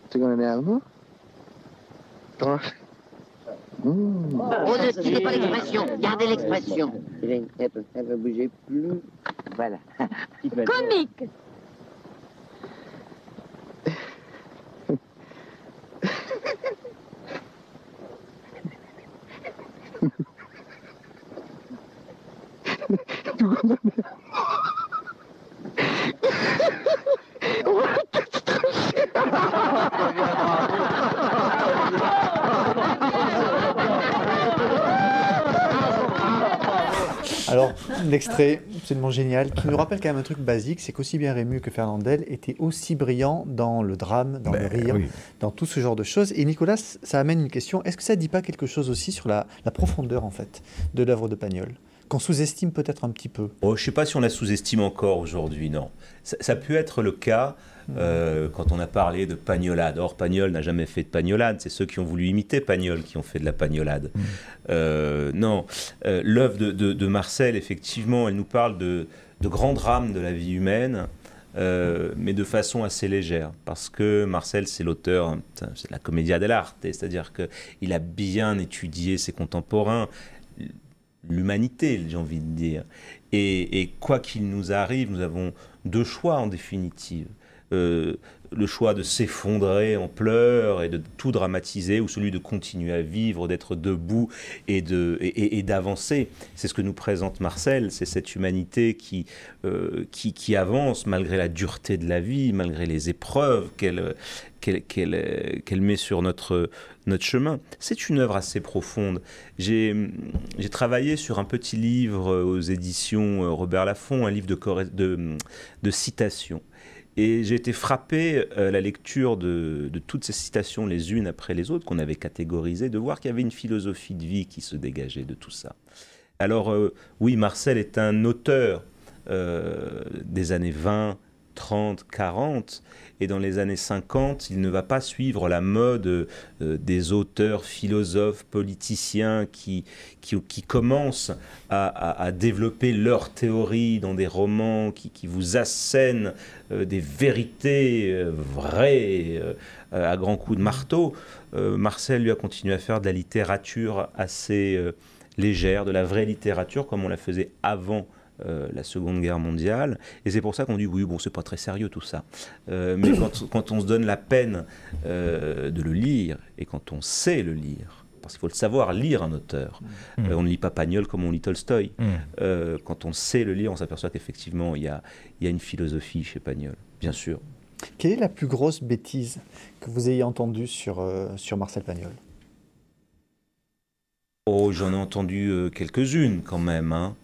Tout condamné à mort tranché. Oh, ne tirez pas l'expression, gardez l'expression. Elle va bouger plus. Voilà. Comique. Tout condamné à mort. Alors, l'extrait absolument génial, qui nous rappelle quand même un truc basique, c'est qu'aussi bien Rému que Fernandel étaient aussi brillants dans le drame, dans le rire, oui, dans tout ce genre de choses. Et Nicolas, ça amène une question, est-ce que ça ne dit pas quelque chose aussi sur la profondeur, en fait, de l'œuvre de Pagnol, qu'on sous-estime peut-être un petit peu? Je ne sais pas si on la sous-estime encore aujourd'hui, non. Ça peut être le cas quand on a parlé de pagnolade. Or, Pagnol n'a jamais fait de pagnolade, c'est ceux qui ont voulu imiter Pagnol qui ont fait de la pagnolade. Non, l'œuvre de Marcel, effectivement, elle nous parle de grands drames de la vie humaine, mais de façon assez légère, parce que Marcel, c'est l'auteur, c'est la commedia dell'arte, c'est-à-dire qu'il a bien étudié ses contemporains, l'humanité, j'ai envie de dire. Et quoi qu'il nous arrive, nous avons deux choix en définitive. Le choix de s'effondrer en pleurs et de tout dramatiser, ou celui de continuer à vivre, d'être debout et d'avancer. C'est ce que nous présente Marcel, c'est cette humanité qui avance malgré la dureté de la vie, malgré les épreuves qu'elle met sur notre chemin. C'est une œuvre assez profonde. J'ai travaillé sur un petit livre aux éditions Robert Laffont, un livre de citations. Et j'ai été frappé à la lecture de toutes ces citations les unes après les autres qu'on avait catégorisées, de voir qu'il y avait une philosophie de vie qui se dégageait de tout ça. Alors oui, Marcel est un auteur des années 20, 30, 40, et dans les années 50, il ne va pas suivre la mode des auteurs, philosophes, politiciens qui commencent à développer leur théorie dans des romans, qui vous assènent des vérités vraies à grands coups de marteau. Marcel, lui, a continué à faire de la littérature assez légère, de la vraie littérature comme on la faisait avant la Seconde Guerre mondiale, et c'est pour ça qu'on dit oui, bon, c'est pas très sérieux tout ça, mais quand on se donne la peine de le lire, et quand on sait le lire, parce qu'il faut le savoir lire un auteur, on ne lit pas Pagnol comme on lit Tolstoï, quand on sait le lire, on s'aperçoit qu'effectivement il y a une philosophie chez Pagnol, bien sûr. Quelle est la plus grosse bêtise que vous ayez entendue sur Marcel Pagnol? Oh, j'en ai entendu quelques-unes quand même, hein.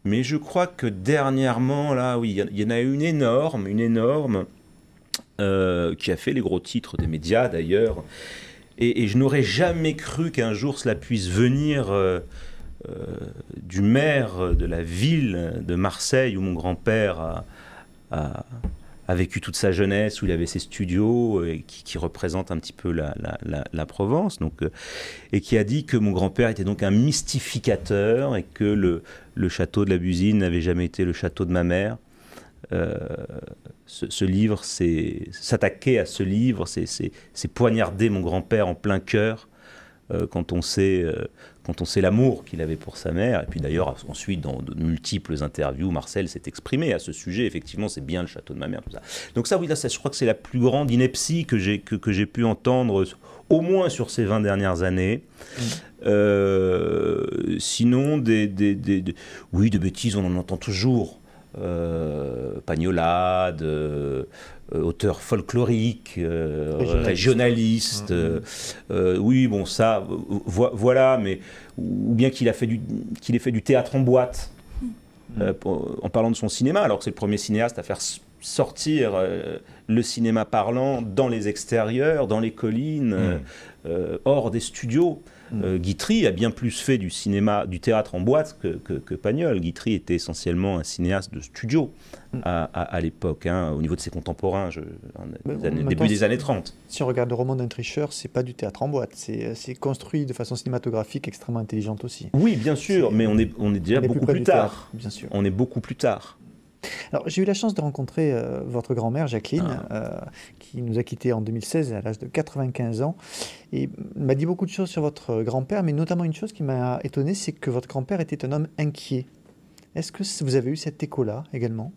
Mais je crois que dernièrement, là, oui, il y en a une énorme, qui a fait les gros titres des médias d'ailleurs, Et je n'aurais jamais cru qu'un jour cela puisse venir du maire de la ville de Marseille, où mon grand-père a vécu toute sa jeunesse, où il avait ses studios, et qui représente un petit peu la Provence, donc, et qui a dit que mon grand-père était donc un mystificateur, et que le château de la Busine n'avait jamais été le château de ma mère. Ce livre, s'attaquer à ce livre, c'est poignarder mon grand-père en plein cœur, quand on sait l'amour qu'il avait pour sa mère. Et puis d'ailleurs, ensuite, dans de multiples interviews, Marcel s'est exprimé à ce sujet. Effectivement, c'est bien le château de ma mère, tout ça. Donc ça, oui, là, je crois que c'est la plus grande ineptie que j'ai pu entendre, au moins sur ces 20 dernières années. Sinon, oui, de bêtises, on en entend toujours. Pagnolade, auteur folklorique, régionaliste, oui, bon, ça, voilà, mais ou bien qu'il ait fait du théâtre en boîte, en parlant de son cinéma, alors que c'est le premier cinéaste à faire sortir le cinéma parlant dans les extérieurs, dans les collines, hors des studios. Guitry a bien plus fait du théâtre en boîte que Pagnol. Guitry était essentiellement un cinéaste de studio à l'époque, hein, au niveau de ses contemporains, début des années 30. Si on regarde le roman d'un tricheur, c'est pas du théâtre en boîte, c'est construit de façon cinématographique extrêmement intelligente aussi. Oui, bien sûr, mais on est déjà beaucoup plus tard. Bien sûr. On est beaucoup plus tard. Alors, j'ai eu la chance de rencontrer votre grand-mère, Jacqueline, qui nous a quittés en 2016 à l'âge de 95 ans. Et m'a dit beaucoup de choses sur votre grand-père, mais notamment une chose qui m'a étonné, c'est que votre grand-père était un homme inquiet. Est-ce que vous avez eu cet écho-là également?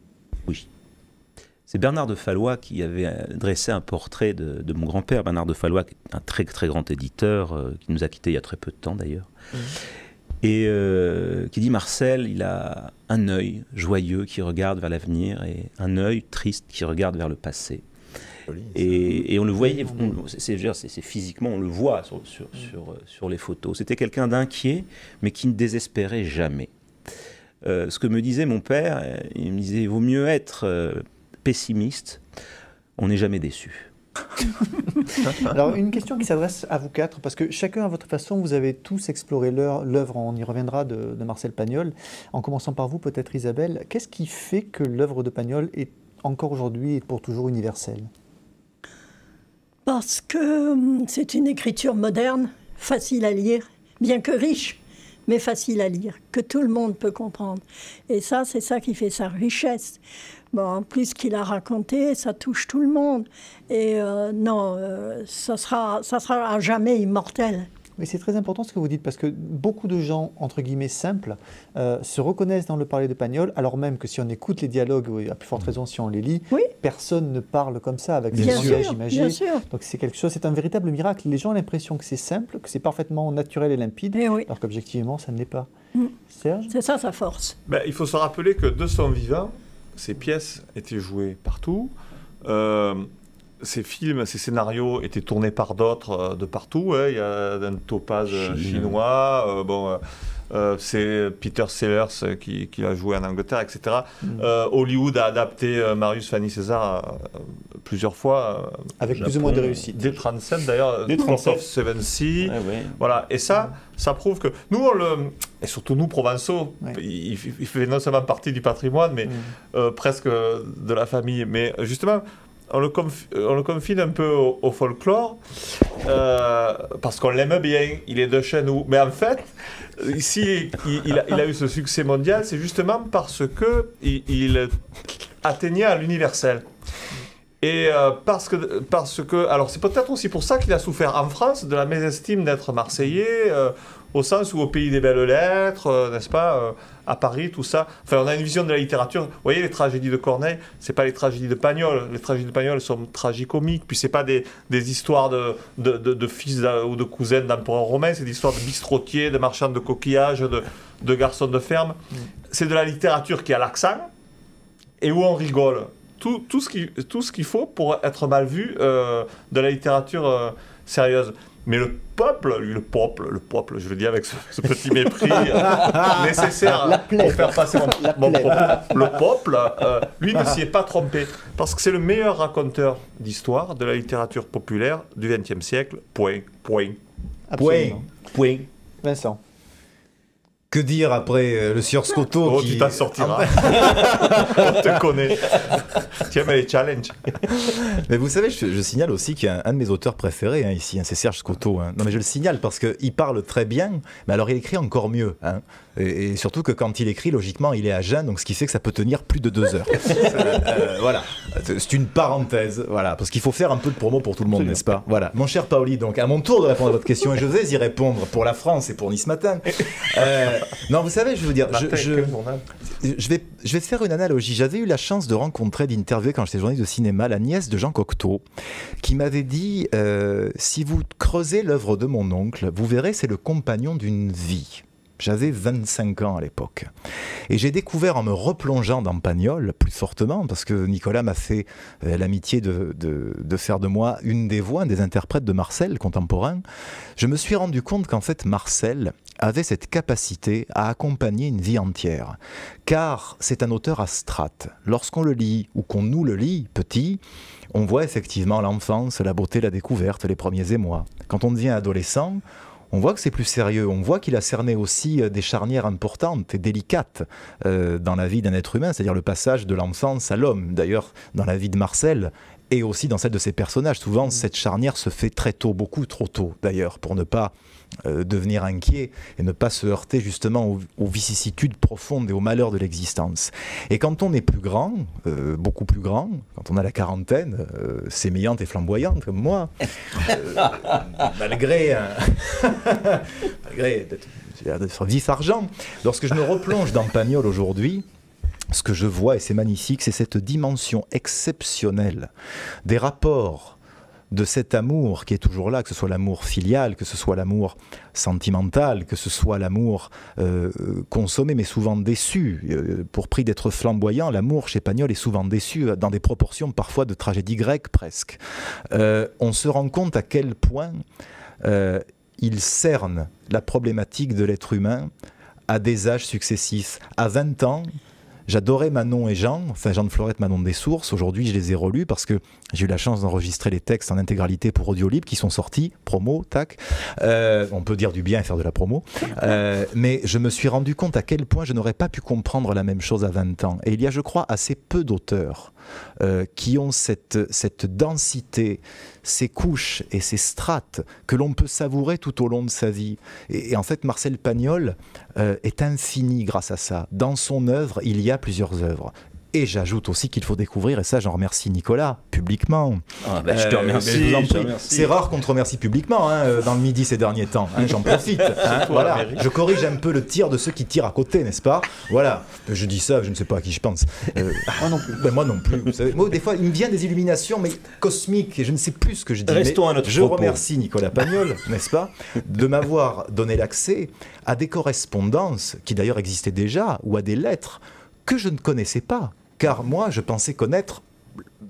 Oui. C'est Bernard de Fallois qui avait dressé un portrait de mon grand-père. Bernard de Fallois, qui est un très, très grand éditeur, qui nous a quittés il y a très peu de temps d'ailleurs. Et qui dit: Marcel, il a un œil joyeux qui regarde vers l'avenir et un œil triste qui regarde vers le passé. Et on le voyait, c'est physiquement, on le voit sur les photos. C'était quelqu'un d'inquiet, mais qui ne désespérait jamais. Ce que me disait mon père, il me disait: il vaut mieux être pessimiste, on n'est jamais déçu. Alors, une question qui s'adresse à vous quatre, parce que chacun à votre façon, vous avez tous exploré l'œuvre, on y reviendra, de Marcel Pagnol. En commençant par vous, peut-être Isabelle, qu'est-ce qui fait que l'œuvre de Pagnol est encore aujourd'hui et pour toujours universelle? Parce que c'est une écriture moderne, facile à lire, bien que riche, mais facile à lire, que tout le monde peut comprendre. Et ça, c'est ça qui fait sa richesse. Bon, en plus, ce qu'il a raconté, ça touche tout le monde. Et non, ça sera à jamais immortel. Mais c'est très important ce que vous dites, parce que beaucoup de gens, entre guillemets, simples, se reconnaissent dans le parler de Pagnol, alors même que si on écoute les dialogues, ou à plus forte raison si on les lit, personne ne parle comme ça, avec des langages imagés. Bien sûr. Donc c'est quelque chose, c'est un véritable miracle. Les gens ont l'impression que c'est simple, que c'est parfaitement naturel et limpide, alors qu'objectivement, ça ne l'est pas. Serge ? C'est ça sa force. Ben, il faut se rappeler que de son vivant, ses pièces étaient jouées partout. Ces films, ces scénarios étaient tournés par d'autres de partout. Hein. Il y a un Topaz chinois. C'est Peter Sellers qui l'a joué en Angleterre, etc. Hollywood a adapté Marius Fanny César plusieurs fois. Avec plus ou moins de réussite. Dès 37 d'ailleurs, dès 37. Seven Sea. Voilà. Et ça prouve que nous, et surtout nous, Provençaux, il fait non seulement partie du patrimoine, mais presque de la famille. Mais justement, on le confine un peu au folklore, parce qu'on l'aime bien, il est de chez nous. Mais en fait, ici, il a eu ce succès mondial, c'est justement parce qu'il atteignait à l'universel. Et parce que, alors c'est peut-être aussi pour ça qu'il a souffert en France de la mésestime d'être Marseillais, au sens où au pays des belles lettres, n'est-ce pas, à Paris, tout ça. Enfin, on a une vision de la littérature. Vous voyez, les tragédies de Corneille, c'est pas les tragédies de Pagnol. Les tragédies de Pagnol sont tragicomiques. Puis c'est pas des histoires de fils ou de cousins d'empereurs romains. C'est des histoires de bistrotiers, de marchands de coquillages, de garçons de ferme. C'est de la littérature qui a l'accent et où on rigole. Tout ce qu'il faut pour être mal vu de la littérature sérieuse. Mais le peuple, je le dis avec ce petit mépris nécessaire pour faire passer mon propos, le peuple, lui ne s'y est pas trompé. Parce que c'est le meilleur raconteur d'histoire de la littérature populaire du XXe siècle. Point. Vincent. Que dire après le sieur Scotto Oh, tu t'en sortiras. On te connaît. Tu aimes les challenges. Mais vous savez, je signale aussi qu'il y a un de mes auteurs préférés ici, c'est Serge Scotto. Non mais je le signale parce qu'il parle très bien, mais alors il écrit encore mieux. Et surtout que quand il écrit, logiquement, il est à jeun, donc ce qui fait que ça peut tenir plus de 2 heures. Voilà, c'est une parenthèse, voilà, parce qu'il faut faire un peu de promo pour tout le monde, n'est-ce pas? Voilà, mon cher Paoli, donc à mon tour de répondre à votre question, et je vais y répondre pour la France et pour Nice Matin. Non, vous savez, je veux dire, je vais faire une analogie. J'avais eu la chance de rencontrer, d'interviewer quand j'étais journaliste de cinéma, la nièce de Jean Cocteau, qui m'avait dit si vous creusez l'œuvre de mon oncle, vous verrez, c'est le compagnon d'une vie. J'avais 25 ans à l'époque. Et j'ai découvert en me replongeant dans Pagnol, plus fortement, parce que Nicolas m'a fait l'amitié de faire de moi une des voix, un des interprètes de Marcel, contemporain. Je me suis rendu compte qu'en fait, Marcel avait cette capacité à accompagner une vie entière. Car c'est un auteur à strates. Lorsqu'on le lit, ou qu'on nous le lit, petit, on voit effectivement l'enfance, la beauté, la découverte, les premiers émois. Quand on devient adolescent, on voit que c'est plus sérieux, on voit qu'il a cerné aussi des charnières importantes et délicates dans la vie d'un être humain, c'est-à-dire le passage de l'enfance à l'homme. D'ailleurs, dans la vie de Marcel, et aussi dans celle de ses personnages, souvent cette charnière se fait très tôt, beaucoup trop tôt d'ailleurs, pour ne pas devenir inquiet et ne pas se heurter justement aux vicissitudes profondes et aux malheurs de l'existence. Et quand on est plus grand, beaucoup plus grand, quand on a la quarantaine, sémillante et flamboyante comme moi, malgré d'être vif argent, lorsque je me replonge dans Pagnol aujourd'hui, ce que je vois, et c'est magnifique, c'est cette dimension exceptionnelle des rapports de cet amour qui est toujours là, que ce soit l'amour filial, que ce soit l'amour sentimental, que ce soit l'amour consommé mais souvent déçu. Pour prix d'être flamboyant, l'amour chez Pagnol est souvent déçu dans des proportions parfois de tragédie grecque presque. On se rend compte à quel point il cerne la problématique de l'être humain à des âges successifs. À 20 ans, j'adorais Manon et Jean, enfin Jean de Florette, Manon des Sources. Aujourd'hui, je les ai relus parce que j'ai eu la chance d'enregistrer les textes en intégralité pour Audiolib qui sont sortis, promo, tac. On peut dire du bien et faire de la promo. Mais je me suis rendu compte à quel point je n'aurais pas pu comprendre la même chose à 20 ans. Et il y a, je crois, assez peu d'auteurs qui ont cette densité, ces couches et ces strates que l'on peut savourer tout au long de sa vie. Et en fait, Marcel Pagnol est infini grâce à ça. Dans son œuvre, il y a plusieurs œuvres. Et j'ajoute aussi qu'il faut découvrir, et ça j'en remercie Nicolas, publiquement. Je te remercie. C'est rare qu'on te remercie publiquement dans le Midi ces derniers temps, j'en profite. Voilà. Je corrige un peu le tir de ceux qui tirent à côté, n'est-ce pas? Voilà, je dis ça, je ne sais pas à qui je pense. Moi non plus. Moi non plus. Vous savez, moi, des fois, il me vient des illuminations, mais cosmiques, et je ne sais plus ce que je dis. Restons à notre je propos. remercie Nicolas Pagnol, n'est-ce pas, de m'avoir donné l'accès à des correspondances qui d'ailleurs existaient déjà, ou à des lettres que je ne connaissais pas. Car moi, je pensais connaître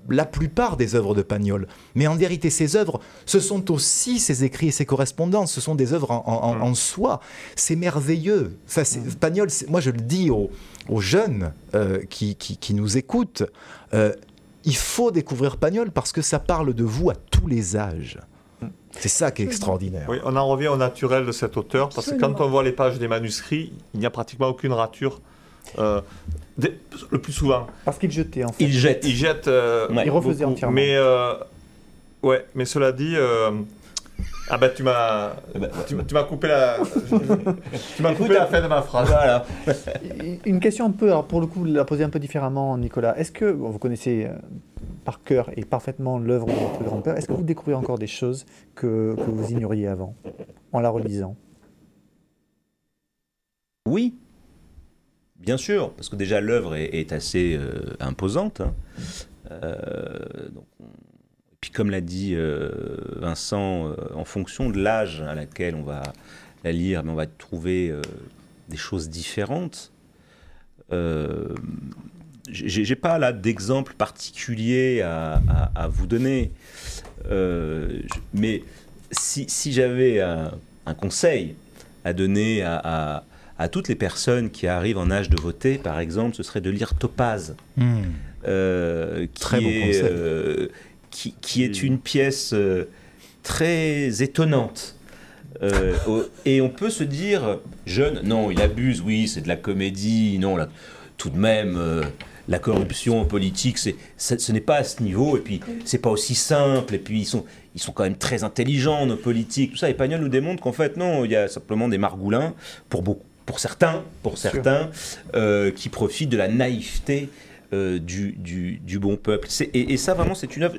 la plupart des œuvres de Pagnol. Mais en vérité, ces œuvres, ce sont aussi ses écrits et ses correspondances. Ce sont des œuvres en soi. C'est merveilleux. Enfin, Pagnol, moi je le dis aux jeunes qui nous écoutent, il faut découvrir Pagnol parce que ça parle de vous à tous les âges. C'est ça qui est extraordinaire. Oui, on en revient au naturel de cet auteur, parce que quand on voit les pages des manuscrits, il n'y a pratiquement aucune rature. Le plus souvent. Parce qu'il jetait en fait. Il jette. Il refaisait entièrement. Mais cela dit, tu m'as coupé la fin de ma phrase. Voilà. Une question un peu, alors pour le coup, la poser un peu différemment, Nicolas. Est-ce que vous connaissez par cœur et parfaitement l'œuvre de votre grand-père? Est-ce que vous découvrez encore des choses que vous ignoriez avant, en la relisant? Oui. Bien sûr, parce que déjà l'œuvre est assez imposante. Et puis comme l'a dit Vincent, en fonction de l'âge à laquelle on va la lire, on va trouver des choses différentes. J'ai pas là d'exemple particulier à vous donner, mais si j'avais un conseil à donner à toutes les personnes qui arrivent en âge de voter, par exemple, ce serait de lire Topaz, qui est une pièce très étonnante. Et on peut se dire, jeune, non, il abuse, oui, c'est de la comédie, non, là, tout de même, la corruption politique, ce n'est pas à ce niveau, et puis c'est pas aussi simple, et puis ils sont quand même très intelligents, nos politiques, tout ça. Et Pagnol nous démontre qu'en fait, non, il y a simplement des margoulins, pour certains, qui profitent de la naïveté du bon peuple. Et ça, vraiment, c'est une œuvre...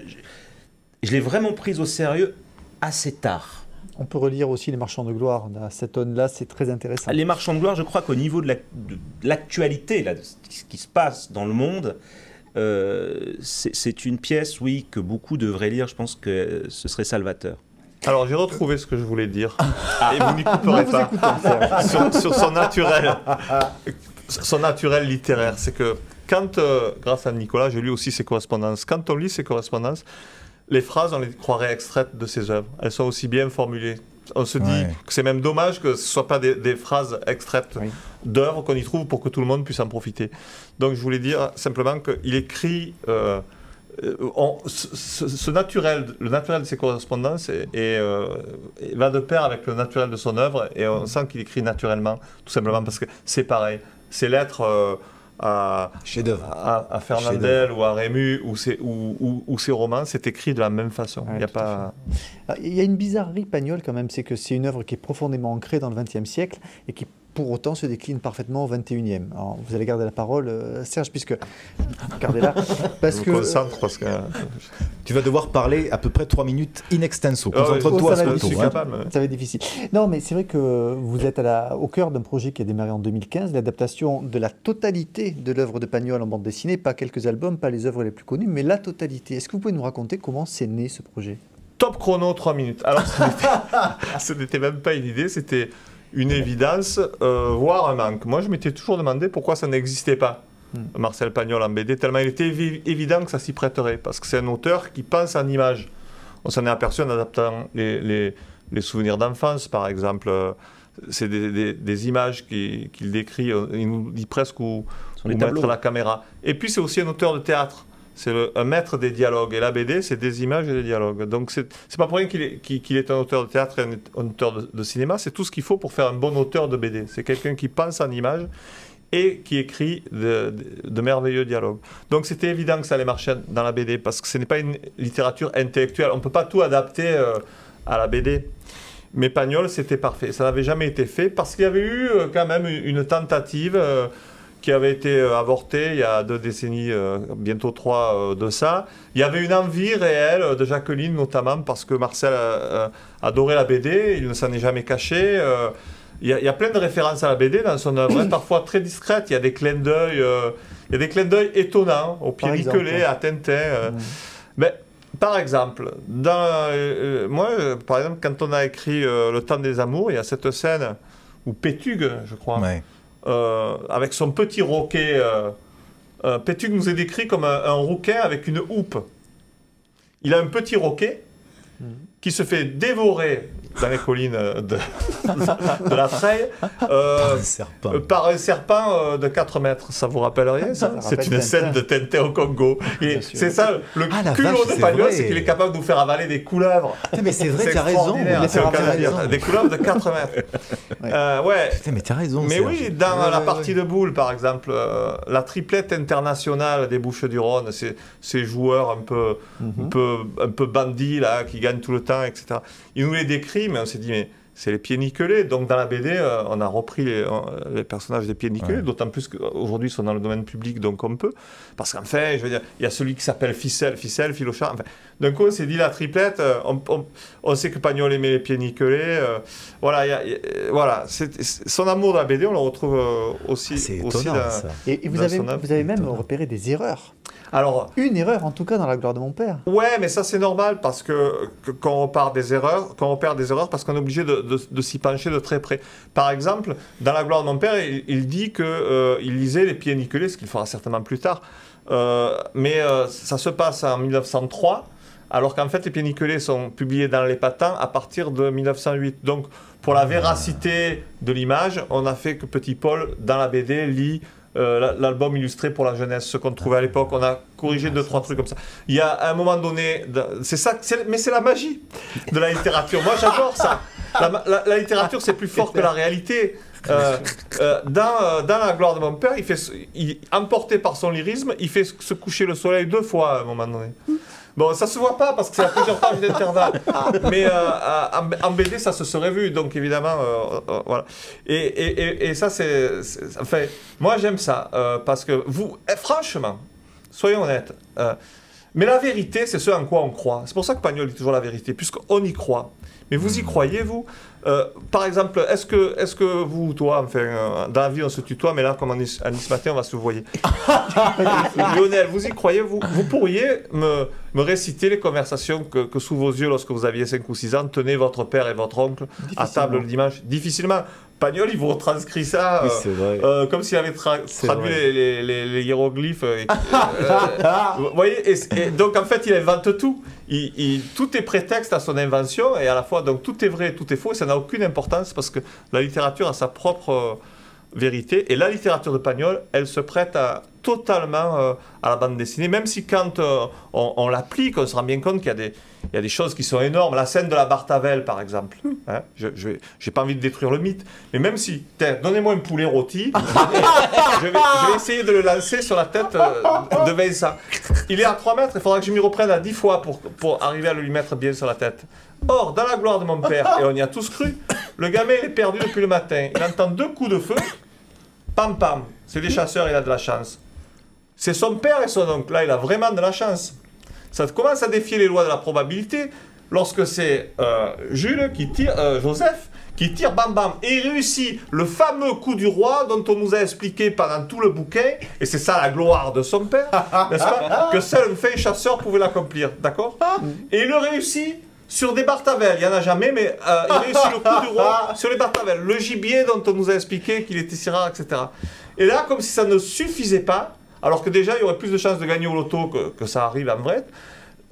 Je l'ai vraiment prise au sérieux assez tard. On peut relire aussi Les Marchands de Gloire. Cette aune-là, c'est très intéressant. Les Marchands de Gloire, je crois qu'au niveau de l'actualité, de ce qui se passe dans le monde, c'est une pièce, oui, que beaucoup devraient lire. Je pense que ce serait salvateur. Alors, j'ai retrouvé ce que je voulais dire. Et vous n'y couperez pas. Sur son naturel littéraire. C'est que quand, grâce à Nicolas, j'ai lu aussi ses correspondances. Quand on lit ses correspondances, les phrases, on les croirait extraites de ses œuvres. Elles sont aussi bien formulées. On se dit que c'est même dommage que ce ne soient pas des phrases extraites d'œuvres qu'on y trouve pour que tout le monde puisse en profiter. Donc je voulais dire simplement qu'il écrit... le naturel de ses correspondances va de pair avec le naturel de son œuvre, et on sent qu'il écrit naturellement, tout simplement parce que c'est pareil. Ses lettres... à Fernandel ou à Rému ou ses romans, c'est écrit de la même façon. Il y a une bizarrerie Pagnol quand même, c'est que c'est une œuvre qui est profondément ancrée dans le XXe siècle et qui pour autant se décline parfaitement au XXIe. Alors, vous allez garder la parole, Serge, puisque... Gardez-la. Parce que... concentre, parce que... Tu vas devoir parler à peu près 3 minutes in extenso. Concentre-toi, ça va être difficile. Non, mais c'est vrai que vous êtes au cœur d'un projet qui a démarré en 2015, l'adaptation de la totalité de l'œuvre de Pagnol en bande dessinée, pas quelques albums, pas les œuvres les plus connues, mais la totalité. Est-ce que vous pouvez nous raconter comment c'est né ce projet? Top chrono, 3 minutes. Alors, ce n'était même pas une idée, c'était une évidence, voire un manque. Moi, je m'étais toujours demandé pourquoi ça n'existait pas, Marcel Pagnol en BD, tellement il était évident que ça s'y prêterait, parce que c'est un auteur qui pense en images. On s'en est aperçu en adaptant les souvenirs d'enfance, par exemple. C'est des images qu'il décrit, il nous dit presque où mettre la caméra. Et puis, c'est aussi un auteur de théâtre. C'est un maître des dialogues. Et la BD, c'est des images et des dialogues. Donc, c'est pas pour rien qu'il est un auteur de théâtre et un auteur de cinéma. C'est tout ce qu'il faut pour faire un bon auteur de BD. C'est quelqu'un qui pense en images et qui écrit de merveilleux dialogues. Donc, c'était évident que ça allait marcher dans la BD, parce que ce n'est pas une littérature intellectuelle. On ne peut pas tout adapter à la BD. Mais Pagnol, c'était parfait. Ça n'avait jamais été fait, parce qu'il y avait eu quand même une tentative... qui avait été avorté il y a 2 décennies, bientôt 3 de ça. Il y avait une envie réelle de Jacqueline, notamment, parce que Marcel adorait la BD, il ne s'en est jamais caché. Il y a plein de références à la BD dans son œuvre, parfois très discrètes. Il y a des clins d'œil étonnants, au Pierre Nicolet, à Tintin. Mais, par exemple, par exemple, quand on a écrit Le Temps des Amours, il y a cette scène où Pétugue, je crois... avec son petit roquet. Pétugue nous est décrit comme un rouquin avec une houppe. Il a un petit roquet qui se fait dévorer dans les collines de la Treille par un serpent de 4 mètres. Ça vous rappelle rien, ça? C'est une scène de Tintin au Congo. Et c'est ça, le culot de Pagnol, c'est qu'il est capable de nous faire avaler des couleuvres. Mais c'est vrai, tu as raison. Des couleuvres de 4 mètres. Mais tu as raison. Mais oui, dans la partie de boule, par exemple, la triplette internationale des Bouches-du-Rhône, ces joueurs un peu bandits là, qui gagnent tout le temps, etc. Il nous les décrit, mais on s'est dit, mais c'est les pieds nickelés. Donc dans la BD, on a repris les personnages des pieds nickelés, d'autant plus qu'aujourd'hui ils sont dans le domaine public, donc on peut. Parce qu'enfin, je veux dire, il y a celui qui s'appelle Ficelle, Filochard. Enfin, d'un coup, on s'est dit la triplette, on sait que Pagnol aimait les pieds nickelés. Voilà, son amour de la BD, on le retrouve aussi. C'est étonnant, ça. Et vous avez même repéré des erreurs. Alors, une erreur, en tout cas, dans La Gloire de mon père. Ouais, mais ça c'est normal, parce que quand on repère des erreurs, parce qu'on est obligé de s'y pencher de très près. Par exemple, dans La Gloire de mon père, il dit qu'il lisait les pieds nickelés, ce qu'il fera certainement plus tard. Mais ça se passe en 1903, alors qu'en fait les Pieds nickelés sont publiés dans les patents à partir de 1908. Donc pour la véracité de l'image, on a fait que Petit Paul, dans la BD, lit l'album illustré pour la jeunesse, ce qu'on trouvait à l'époque. On a corrigé 2-3 trucs comme ça. Il y a à un moment donné, c'est ça, mais c'est la magie de la littérature. Moi j'adore ça. La littérature c'est plus fort que la réalité. Dans La gloire de mon père, emporté par son lyrisme, il fait se coucher le soleil 2 fois à un moment donné. Bon, ça se voit pas parce que c'est à plusieurs pages d'intervalle, mais en BD ça se serait vu, donc évidemment, voilà. Et ça enfin, moi j'aime ça parce que vous, franchement, soyons honnêtes, mais la vérité c'est ce en quoi on croit. C'est pour ça que Pagnol dit toujours la vérité, puisqu'on y croit. Mais vous y croyez, vous? Par exemple, est-ce que vous, toi, enfin, dans la vie on se tutoie, mais là, comme à Nice Matin, on va se voyer. Lionel, vous y croyez, vous? Vous pourriez me réciter les conversations que sous vos yeux, lorsque vous aviez 5 ou 6 ans, tenaient votre père et votre oncle à table le dimanche? Difficilement. Pagnol, il vous retranscrit ça comme s'il avait traduit les hiéroglyphes. Vous voyez, et donc en fait, il invente tout. Tout est prétexte à son invention, et à la fois, donc tout est vrai, tout est faux, et ça n'a aucune importance parce que la littérature a sa propre vérité. Et la littérature de Pagnol, elle se prête totalement à la bande dessinée, même si quand on l'applique, on se rend bien compte qu'il y a des choses qui sont énormes. La scène de la Bartavel, par exemple. Hein, je n'ai pas envie de détruire le mythe, mais même si, donnez-moi un poulet rôti, je vais essayer de le lancer sur la tête de Vincent. Il est à 3 mètres, il faudra que je m'y reprenne à 10 fois pour arriver à le lui mettre bien sur la tête. Or, dans La gloire de mon père, et on y a tous cru, le gamin il est perdu depuis le matin. Il entend 2 coups de feu, pam pam, c'est des chasseurs, il a de la chance. C'est son père et son oncle, là il a vraiment de la chance. Ça commence à défier les lois de la probabilité lorsque c'est Jules qui tire, Joseph, qui tire bam bam, et il réussit le fameux coup du roi dont on nous a expliqué pendant tout le bouquin, et c'est ça la gloire de son père, n'est-ce pas, que seul un fin chasseur pouvait l'accomplir, d'accord? Et il le réussit sur des Bartavel, il n'y en a jamais, mais il réussit le coup du roi sur les Bartavel, le gibier dont on nous a expliqué qu'il était si rare, etc. Et là, comme si ça ne suffisait pas, alors que déjà il y aurait plus de chances de gagner au loto que ça arrive en vrai,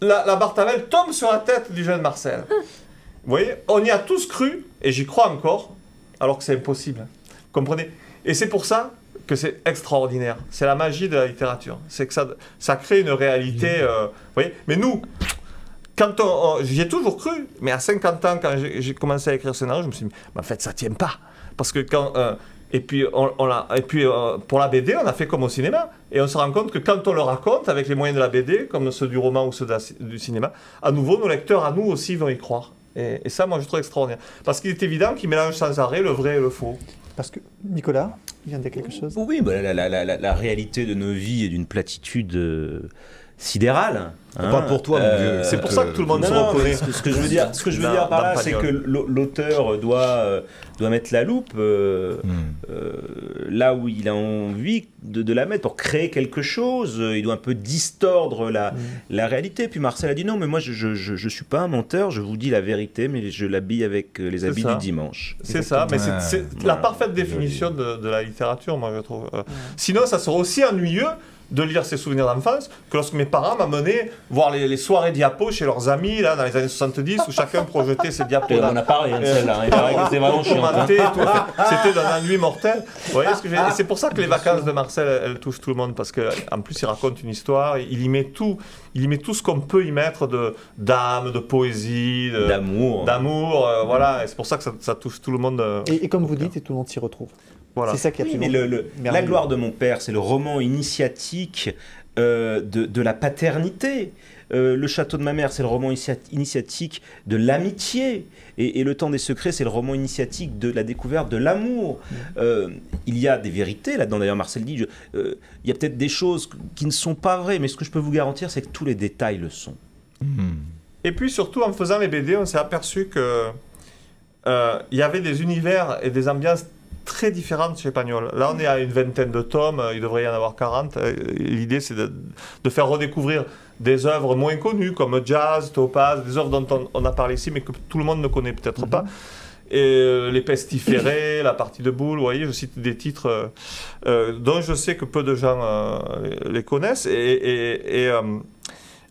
la Bartavel tombe sur la tête du jeune Marcel. Vous voyez, on y a tous cru, et j'y crois encore, alors que c'est impossible. Comprenez? Et c'est pour ça que c'est extraordinaire. C'est la magie de la littérature. C'est que ça crée une réalité. Vous voyez? Mais nous, quand j'y ai toujours cru, mais à 50 ans, quand j'ai commencé à écrire ce scénario, je me suis dit, mais en fait, ça ne tient pas. Parce que quand. Et puis, pour la BD, on a fait comme au cinéma. Et on se rend compte que quand on le raconte, avec les moyens de la BD, comme ceux du roman ou ceux du cinéma, à nouveau, nos lecteurs, à nous aussi, vont y croire. Et ça, moi, je trouve extraordinaire. Parce qu'il est évident qu'ils mélangent sans arrêt le vrai et le faux. Parce que, Nicolas, il vient de dire quelque chose? Oui, bah, la réalité de nos vies est d'une platitude sidérale. On parle pour toi, mon vieux. C'est pour ça que tout le monde se reconnaît. Ce que je veux dire par là, c'est que l'auteur doit mettre la loupe là où il a envie de la mettre pour créer quelque chose. Il doit un peu distordre la réalité. Puis Marcel a dit non, mais moi je suis pas un menteur, je vous dis la vérité, mais je l'habille avec les habits du dimanche. C'est ça, mais c'est la parfaite définition de la littérature, moi je trouve. Sinon, ça serait aussi ennuyeux de lire ses souvenirs d'enfance que lorsque mes parents m'amenaient voir les soirées diapos chez leurs amis là, dans les années 70 où chacun projetait ses diapos. On a parlé de celle-là, c'était vraiment chiant. C'était d'un ennui mortel. Vous voyez ce que je veux dire? Et c'est pour ça que les vacances de Marcel, elles touchent tout le monde, parce qu'en plus il raconte une histoire, il y met tout ce qu'on peut y mettre d'âme, de poésie, d'amour. Voilà, et c'est pour ça que ça touche tout le monde. Et comme vous dites, et tout le monde s'y retrouve. Voilà. C'est ça qui est absolument La gloire de mon père, c'est le roman initiatique de la paternité. Le château de ma mère, c'est le roman initiatique de l'amitié. Et Le temps des secrets, c'est le roman initiatique de la découverte de l'amour. Il y a des vérités là-dedans. D'ailleurs, Marcel dit, il y a peut-être des choses qui ne sont pas vraies, mais ce que je peux vous garantir, c'est que tous les détails le sont. Et puis surtout, en faisant les BD, on s'est aperçu que il y avait des univers et des ambiances très différentes chez Pagnol. Là, on est à une vingtaine de tomes, il devrait y en avoir 40. L'idée, c'est de faire redécouvrir des œuvres moins connues, comme Jazz, Topaz, des œuvres dont on a parlé ici, mais que tout le monde ne connaît peut-être pas. Et Les Pestiférés, La partie de boule, vous voyez, je cite des titres dont je sais que peu de gens les connaissent.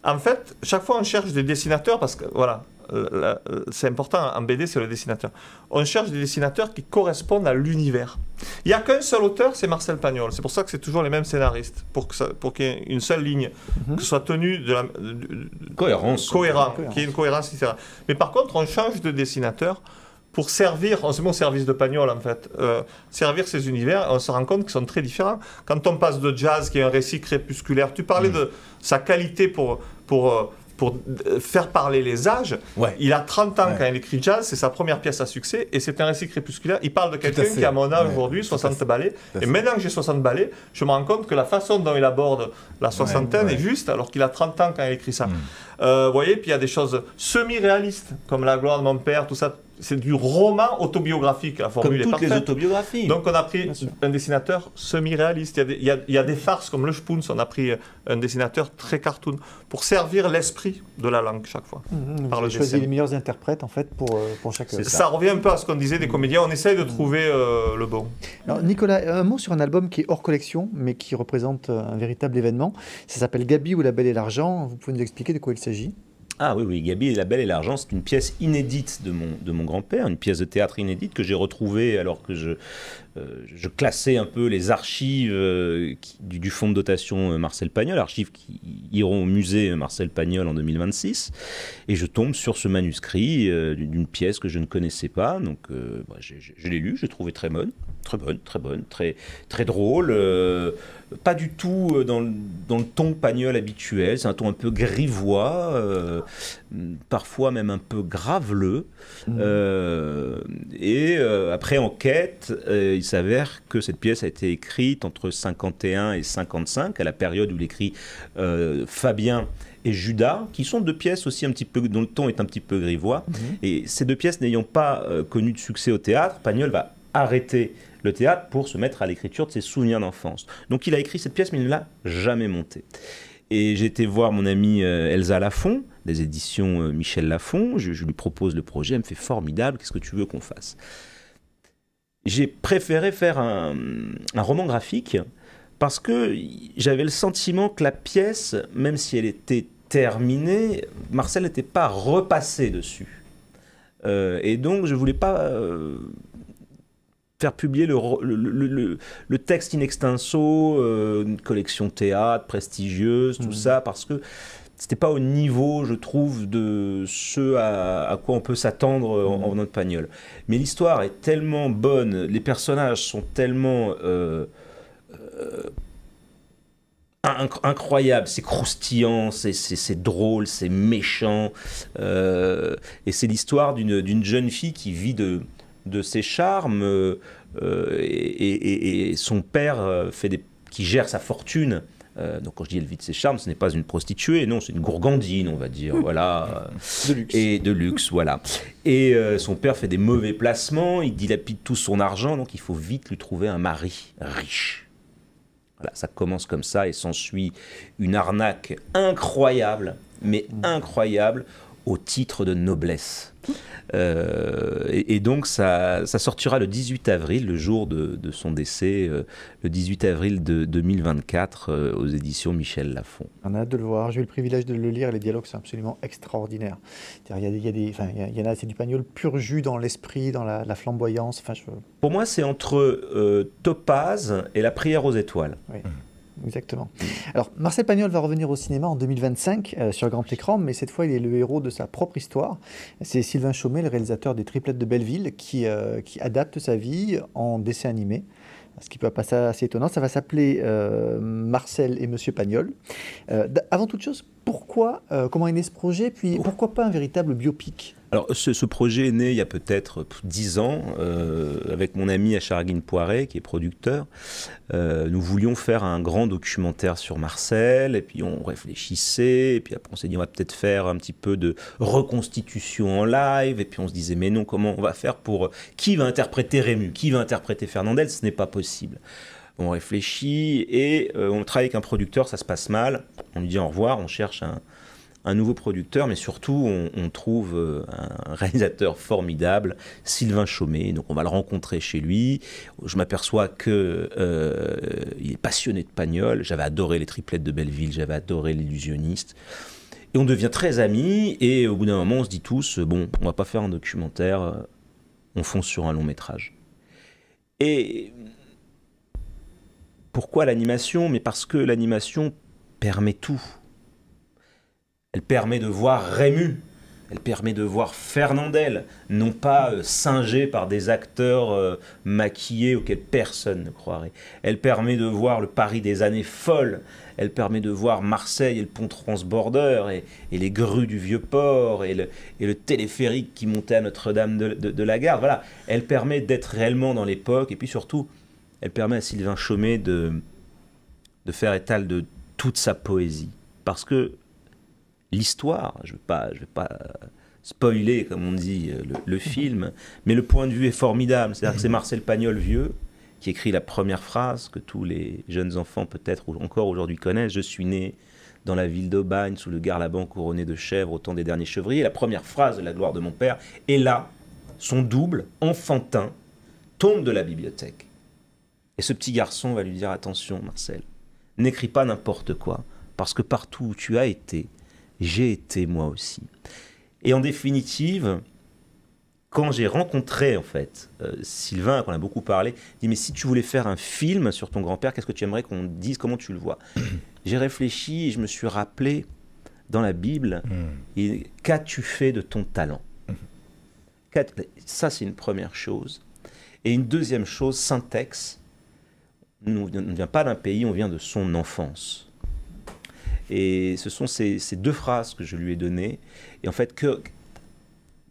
En fait, chaque fois on cherche des dessinateurs parce que voilà, c'est important en BD, c'est le dessinateur. On cherche des dessinateurs qui correspondent à l'univers. Il n'y a qu'un seul auteur, c'est Marcel Pagnol. C'est pour ça que c'est toujours les mêmes scénaristes, pour qu'il y ait une seule ligne, que ce soit tenu de la cohérent, qu'il y ait une cohérence, etc. Mais par contre, on change de dessinateur pour servir, on se met au service de Pagnol en fait, servir ces univers, on se rend compte qu'ils sont très différents. Quand on passe de Jazz, qui est un récit crépusculaire, tu parlais de sa qualité pour faire parler les âges. Ouais. Il a 30 ans quand il écrit Jazz, c'est sa première pièce à succès, et c'est un récit crépusculaire. Il parle de quelqu'un qui a mon âge aujourd'hui, 60 balais, et maintenant que j'ai 60 balais, je me rends compte que la façon dont il aborde la soixantaine est juste, alors qu'il a 30 ans quand il écrit ça. Vous voyez, puis il y a des choses semi-réalistes, comme La gloire de mon père, tout ça. C'est du roman autobiographique, la formule est parfaite. Comme toutes les autobiographies. Donc on a pris un dessinateur semi-réaliste. Il y a des farces comme Le Spoons, on a pris un dessinateur très cartoon, pour servir l'esprit de la langue chaque fois. Vous avez choisi les meilleurs interprètes en fait pour chaque œuvre. Ça revient un peu à ce qu'on disait des comédiens, on essaye de trouver le bon. Alors Nicolas, un mot sur un album qui est hors collection, mais qui représente un véritable événement. Ça s'appelle Gaby ou La Belle et l'Argent. Vous pouvez nous expliquer de quoi il s'agit ? Ah oui, Gaby et La Belle et l'Argent, c'est une pièce inédite de mon grand-père, une pièce de théâtre inédite que j'ai retrouvée alors que je classais un peu les archives du fonds de dotation Marcel Pagnol, archives qui iront au musée Marcel Pagnol en 2026, et je tombe sur ce manuscrit d'une pièce que je ne connaissais pas, donc je l'ai lu, je l'ai trouvé très bonne, très drôle, pas du tout dans le ton Pagnol habituel, c'est un ton un peu grivois, parfois même un peu graveleux, et après enquête, il s'avère que cette pièce a été écrite entre 51 et 55, à la période où il écrit Fabien et Judas, qui sont deux pièces aussi un petit peu, dont le ton est un petit peu grivois, et ces deux pièces n'ayant pas connu de succès au théâtre, Pagnol va arrêter le théâtre pour se mettre à l'écriture de ses souvenirs d'enfance. Donc il a écrit cette pièce, mais il ne l'a jamais montée. Et j'ai été voir mon amie Elsa Lafont, des éditions Michel Lafont, je lui propose le projet, elle me fait formidable, qu'est-ce que tu veux qu'on fasse ? J'ai préféré faire un roman graphique parce que j'avais le sentiment que la pièce, même si elle était terminée, Marcel n'était pas repassé dessus. Et donc je ne voulais pas faire publier le texte in extenso, une collection théâtre prestigieuse, tout ça, parce que c'était pas au niveau, je trouve, de ce à quoi on peut s'attendre en venant de Pagnol. Mais l'histoire est tellement bonne, les personnages sont tellement incroyables, c'est croustillant, c'est drôle, c'est méchant, et c'est l'histoire d'une jeune fille qui vit de ses charmes, et son père qui gère sa fortune. Donc quand je dis elle vit de ses charmes, ce n'est pas une prostituée, non, c'est une gourgandine, on va dire, voilà. De luxe. Et de luxe, voilà. Et son père fait des mauvais placements, il dilapide tout son argent, donc il faut vite lui trouver un mari riche. Voilà, ça commence comme ça et s'ensuit une arnaque incroyable, mais incroyable, au titre de noblesse. Et donc ça sortira le 18 avril, le jour de son décès, le 18 avril de 2024, aux éditions Michel Lafont. On a hâte de le voir, j'ai eu le privilège de le lire, et les dialogues sont absolument extraordinaires. Il y en a, c'est du Pagnol pur jus dans l'esprit, dans la flamboyance. Enfin, Pour moi, c'est entre Topaz et La prière aux étoiles. Oui. Exactement. Alors, Marcel Pagnol va revenir au cinéma en 2025 sur grand écran, mais cette fois, il est le héros de sa propre histoire. C'est Sylvain Chaumet, le réalisateur des Triplettes de Belleville, qui adapte sa vie en dessin animé. Ce qui peut passer assez étonnant. Ça va s'appeler Marcel et Monsieur Pagnol. Avant toute chose, comment est né ce projet, puis pourquoi pas un véritable biopic ? Alors, ce projet est né il y a peut-être 10 ans, avec mon ami Acharguine Poiret, qui est producteur. Nous voulions faire un grand documentaire sur Marcel, et puis on réfléchissait, et puis après on s'est dit on va peut-être faire un petit peu de reconstitution en live, et puis on se disait mais non, comment on va faire pour... Qui va interpréter Rému ? Qui va interpréter Fernandel ? Ce n'est pas possible. On réfléchit, et on travaille avec un producteur, ça se passe mal, on lui dit au revoir, on cherche un nouveau producteur, mais surtout on trouve un réalisateur formidable, Sylvain Chaumet. Donc on va le rencontrer chez lui. Je m'aperçois qu'il est passionné de Pagnol. J'avais adoré les Triplettes de Belleville, j'avais adoré L'Illusionniste. Et on devient très amis, et au bout d'un moment, on se dit tous, bon, on va pas faire un documentaire, on fonce sur un long métrage. Et pourquoi l'animation? Mais parce que l'animation permet tout. Elle permet de voir Rému, elle permet de voir Fernandel, non pas singé par des acteurs maquillés auxquels personne ne croirait. Elle permet de voir le Paris des années folles. Elle permet de voir Marseille et le pont transbordeur et les grues du Vieux-Port et le téléphérique qui montait à Notre-Dame de la Garde. Voilà, elle permet d'être réellement dans l'époque et puis surtout, elle permet à Sylvain Chomet de faire étal de toute sa poésie. Parce que l'histoire, je ne vais pas spoiler, comme on dit, le film, mais le point de vue est formidable. C'est-à-dire que c'est Marcel Pagnol vieux qui écrit la première phrase que tous les jeunes enfants peut-être ou encore aujourd'hui connaissent. Je suis né dans la ville d'Aubagne sous le garlaban couronné de chèvres au temps des derniers chevriers. La première phrase de La gloire de mon père. Et là, son double, enfantin, tombe de la bibliothèque. Et ce petit garçon va lui dire, attention Marcel, n'écris pas n'importe quoi, parce que partout où tu as été, j'ai été moi aussi. Et en définitive, quand j'ai rencontré en fait Sylvain, qu'on a beaucoup parlé, il dit mais si tu voulais faire un film sur ton grand-père, qu'est-ce que tu aimerais qu'on dise, comment tu le vois? J'ai réfléchi et je me suis rappelé dans la Bible, qu'as-tu fait de ton talent? Ça c'est une première chose. Et une deuxième chose, Saint-Ex, on ne vient pas d'un pays, on vient de son enfance. Et ce sont ces deux phrases que je lui ai données. Et en fait,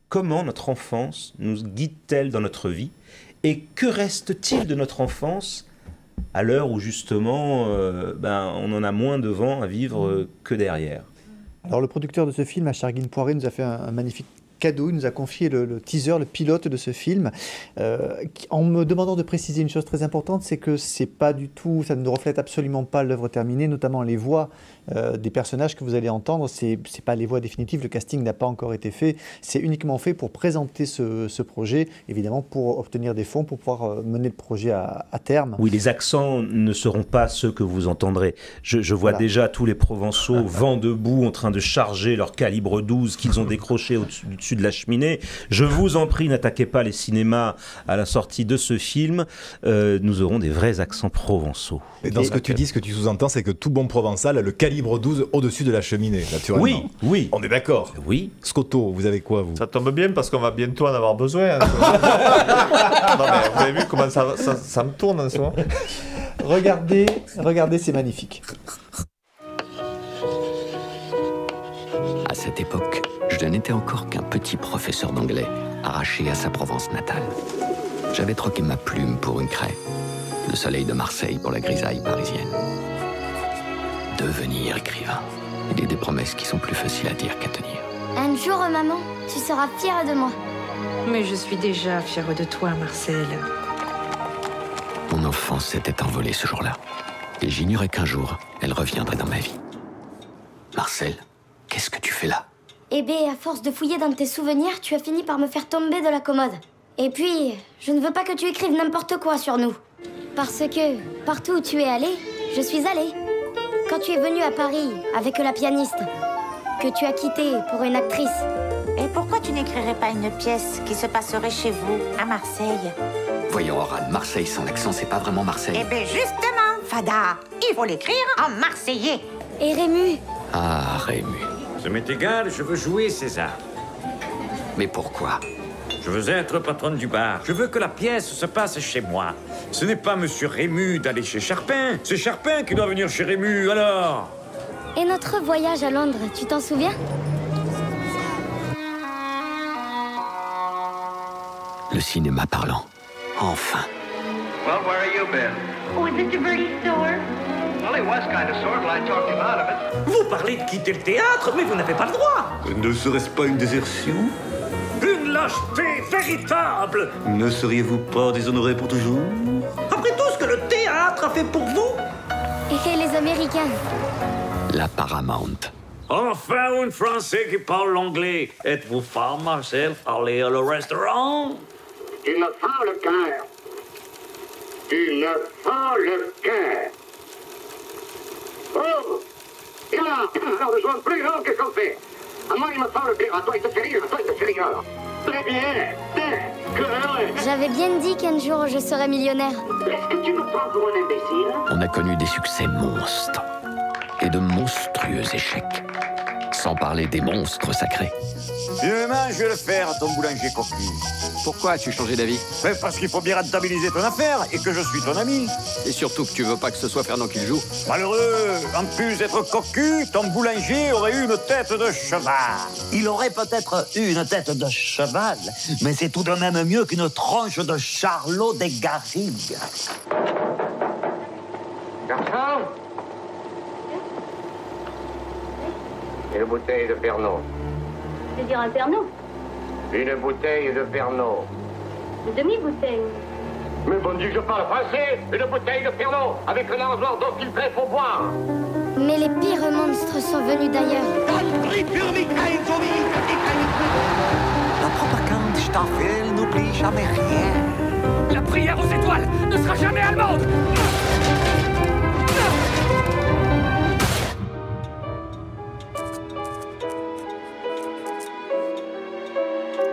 comment notre enfance nous guide-t-elle dans notre vie? Et que reste-t-il de notre enfance à l'heure où justement on en a moins devant à vivre que derrière? Alors le producteur de ce film, Achar Guine-Poiré, nous a fait un magnifique cadeau. Il nous a confié le teaser, le pilote de ce film, en me demandant de préciser une chose très importante, c'est que c'est pas du tout, ça ne reflète absolument pas l'œuvre terminée, notamment les voix des personnages que vous allez entendre, c'est pas les voix définitives, le casting n'a pas encore été fait, c'est uniquement fait pour présenter ce projet, évidemment pour obtenir des fonds, pour pouvoir mener le projet à terme. Oui, les accents ne seront pas ceux que vous entendrez. Je vois déjà tous les Provençaux vent debout en train de charger leur calibre 12 qu'ils ont décroché au-dessus de la cheminée. Je vous en prie, n'attaquez pas les cinémas à la sortie de ce film. Nous aurons des vrais accents provençaux. Et dans ce que tu dis, ce que tu sous-entends, c'est que tout bon provençal a le calibre 12 au-dessus de la cheminée, naturellement. Oui, oui. On est d'accord. Oui. Scotto, vous avez quoi, vous? Ça tombe bien parce qu'on va bientôt en avoir besoin. Non, mais vous avez vu comment ça me tourne en ce moment. Regardez, c'est magnifique. À cette époque, je n'étais encore qu'un petit professeur d'anglais, arraché à sa Provence natale. J'avais troqué ma plume pour une craie, le soleil de Marseille pour la grisaille parisienne. Devenir écrivain, il y a des promesses qui sont plus faciles à dire qu'à tenir. Un jour, maman, tu seras fière de moi. Mais je suis déjà fière de toi, Marcel. Mon enfance s'était envolée ce jour-là, et j'ignorais qu'un jour, elle reviendrait dans ma vie. Marcel, qu'est-ce que tu fais là? Eh bien, à force de fouiller dans tes souvenirs, tu as fini par me faire tomber de la commode. Et puis, je ne veux pas que tu écrives n'importe quoi sur nous. Parce que, partout où tu es allé, je suis allée. Quand tu es venu à Paris avec la pianiste, que tu as quitté pour une actrice. Et pourquoi tu n'écrirais pas une pièce qui se passerait chez vous, à Marseille? Voyons, Aurane, Marseille sans l'accent, c'est pas vraiment Marseille. Eh bien, justement, Fada, il faut l'écrire en marseillais. Et Rému? Ah, Rému. Ça m'est égal, je veux jouer César. Mais pourquoi? Je veux être patronne du bar. Je veux que la pièce se passe chez moi. Ce n'est pas Monsieur Rému d'aller chez Charpin. C'est Charpin qui doit venir chez Rému, alors. Et notre voyage à Londres, tu t'en souviens? Le cinéma parlant. Enfin. Well, where have you been? Oh, is it your birdie store? Well, he was kind of sore till I talked him out of it. Vous parlez de quitter le théâtre, mais vous n'avez pas le droit. Ne serait-ce pas une désertion? Une lâcheté véritable. Ne seriez-vous pas déshonoré pour toujours? Après tout ce que le théâtre a fait pour vous? Et les Américains? La Paramount. Enfin, un Français qui parle l'anglais. Êtes-vous femme, Marcel, aller au restaurant? Il me fend le cœur. Il me fend le cœur. Oh, Et là, on ne joue plus, non, qu'est-ce qu'on fait? À moi, il me parle pire, à toi, il te fait rire, à toi, il te fait rire. Très bien, J'avais bien dit qu'un jour je serais millionnaire. Est-ce que tu me prends pour un imbécile? On a connu des succès monstres et de monstrueux échecs, sans parler des monstres sacrés. Demain, je vais le faire à ton boulanger cocu. Pourquoi as-tu changé d'avis? Parce qu'il faut bien rentabiliser ton affaire et que je suis ton ami. Et surtout que tu veux pas que ce soit Fernand qui le joue. Malheureux, en plus d'être cocu, ton boulanger aurait eu une tête de cheval. Il aurait peut-être eu une tête de cheval, mais c'est tout de même mieux qu'une tronche de Charlot des Garrigues. Garçon? Et une bouteille de Pernod. Je veux dire un Pernod. Une bouteille de Pernod. Une demi-bouteille. Mais bon Dieu, je parle français. Une bouteille de Pernod, avec un arrosoir d'eau filtrée pour boire. Mais les pires monstres sont venus d'ailleurs. La propagande Staffel n'oublie jamais rien. La prière aux étoiles ne sera jamais allemande.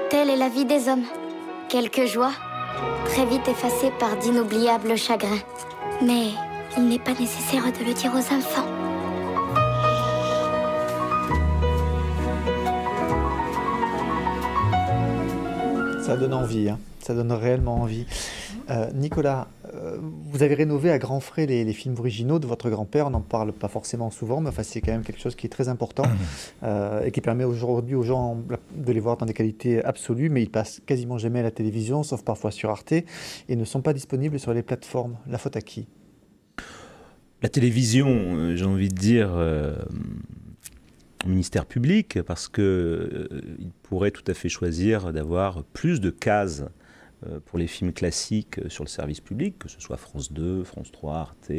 Telle est la vie des hommes. Quelques joies, très vite effacées par d'inoubliables chagrins. Mais il n'est pas nécessaire de le dire aux enfants. Ça donne envie, hein. Ça donne réellement envie. Nicolas, vous avez rénové à grands frais les films originaux de votre grand-père. On n'en parle pas forcément souvent, mais enfin, c'est quand même quelque chose qui est très important et qui permet aujourd'hui aux gens de les voir dans des qualités absolues, mais ils passent quasiment jamais à la télévision, sauf parfois sur Arte, et ne sont pas disponibles sur les plateformes. La faute à qui? La télévision, j'ai envie de dire, au ministère public, parce qu'il pourrait tout à fait choisir d'avoir plus de cases pour les films classiques sur le service public, que ce soit France 2, France 3, Arte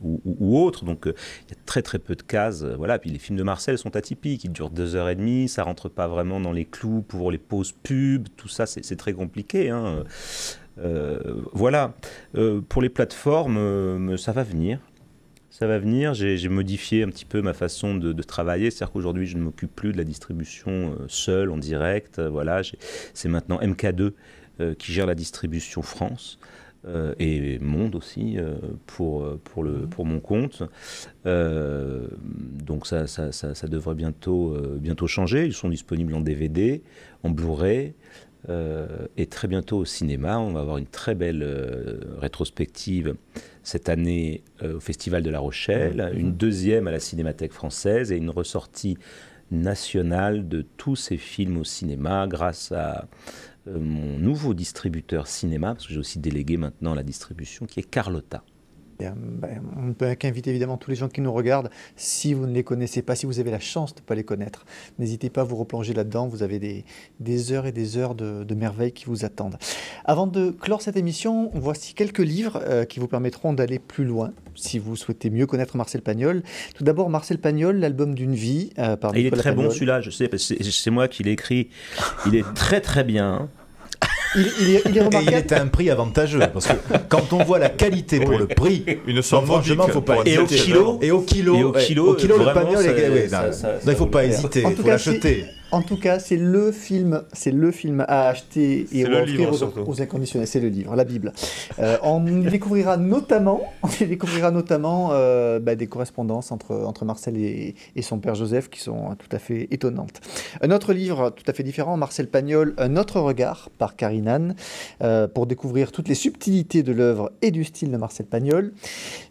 ou autres. Donc il y a très très peu de cases. Voilà. Puis les films de Marcel sont atypiques, ils durent 2h30, ça rentre pas vraiment dans les clous pour les pauses pub, tout ça c'est très compliqué. Hein. Voilà. Pour les plateformes, ça va venir. Ça va venir, j'ai modifié un petit peu ma façon de travailler, c'est-à-dire qu'aujourd'hui je ne m'occupe plus de la distribution seule, en direct, voilà, c'est maintenant MK2 qui gère la distribution France et Monde aussi pour mon compte. Donc ça devrait bientôt changer, ils sont disponibles en DVD, en Blu-ray, et très bientôt au cinéma. On va avoir une très belle rétrospective cette année au Festival de La Rochelle, une deuxième à la Cinémathèque française et une ressortie nationale de tous ces films au cinéma grâce à mon nouveau distributeur cinéma, parce que j'ai aussi délégué maintenant la distribution, qui est Carlotta. On ne peut qu'inviter évidemment tous les gens qui nous regardent, si vous ne les connaissez pas, si vous avez la chance de ne pas les connaître, n'hésitez pas à vous replonger là-dedans, vous avez des heures et des heures de merveilles qui vous attendent. Avant de clore cette émission, voici quelques livres qui vous permettront d'aller plus loin, si vous souhaitez mieux connaître Marcel Pagnol. Tout d'abord, Marcel Pagnol, l'album d'une vie, par Nicolas Il est très Pagnol. bon celui-là, je sais, parce que c'est moi qui l'ai écrit, il est très très bien. Il est remarquable. Et il est à un prix avantageux, parce que quand on voit la qualité pour le prix, une somme franchement, il ne faut pas hésiter. Et au kilo, le Pagnol, il ne faut pas hésiter, il faut l'acheter. En tout cas, c'est le film à acheter et à offrir aux inconditionnels. C'est le livre, la Bible. On découvrira notamment des correspondances entre Marcel et son père Joseph qui sont tout à fait étonnantes. Un autre livre tout à fait différent, Marcel Pagnol, Un autre regard, par Karine Anne, pour découvrir toutes les subtilités de l'œuvre et du style de Marcel Pagnol.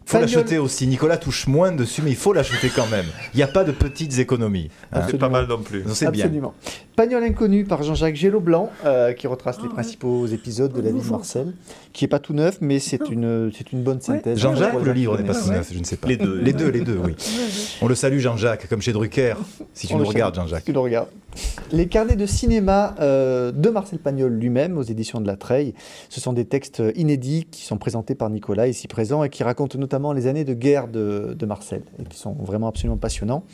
Il faut l'acheter aussi. Nicolas touche moins dessus, mais il faut l'acheter quand même. Il n'y a pas de petites économies. C'est pas mal non plus. C'est bien. Absolument. Pagnol inconnu par Jean-Jacques Gélot-Blanc, qui retrace les principaux épisodes de la vie de Marcel, qui n'est pas tout neuf, mais c'est une bonne synthèse. Jean-Jacques ou le livre n'est pas tout neuf, je ne sais pas. Les deux, oui. On le salue Jean-Jacques, comme chez Drucker, si tu nous regardes Jean-Jacques. Tu le regardes. Les carnets de cinéma de Marcel Pagnol lui-même aux éditions de La Treille. Ce sont des textes inédits qui sont présentés par Nicolas ici présent et qui racontent notamment les années de guerre de Marcel et qui sont vraiment absolument passionnants.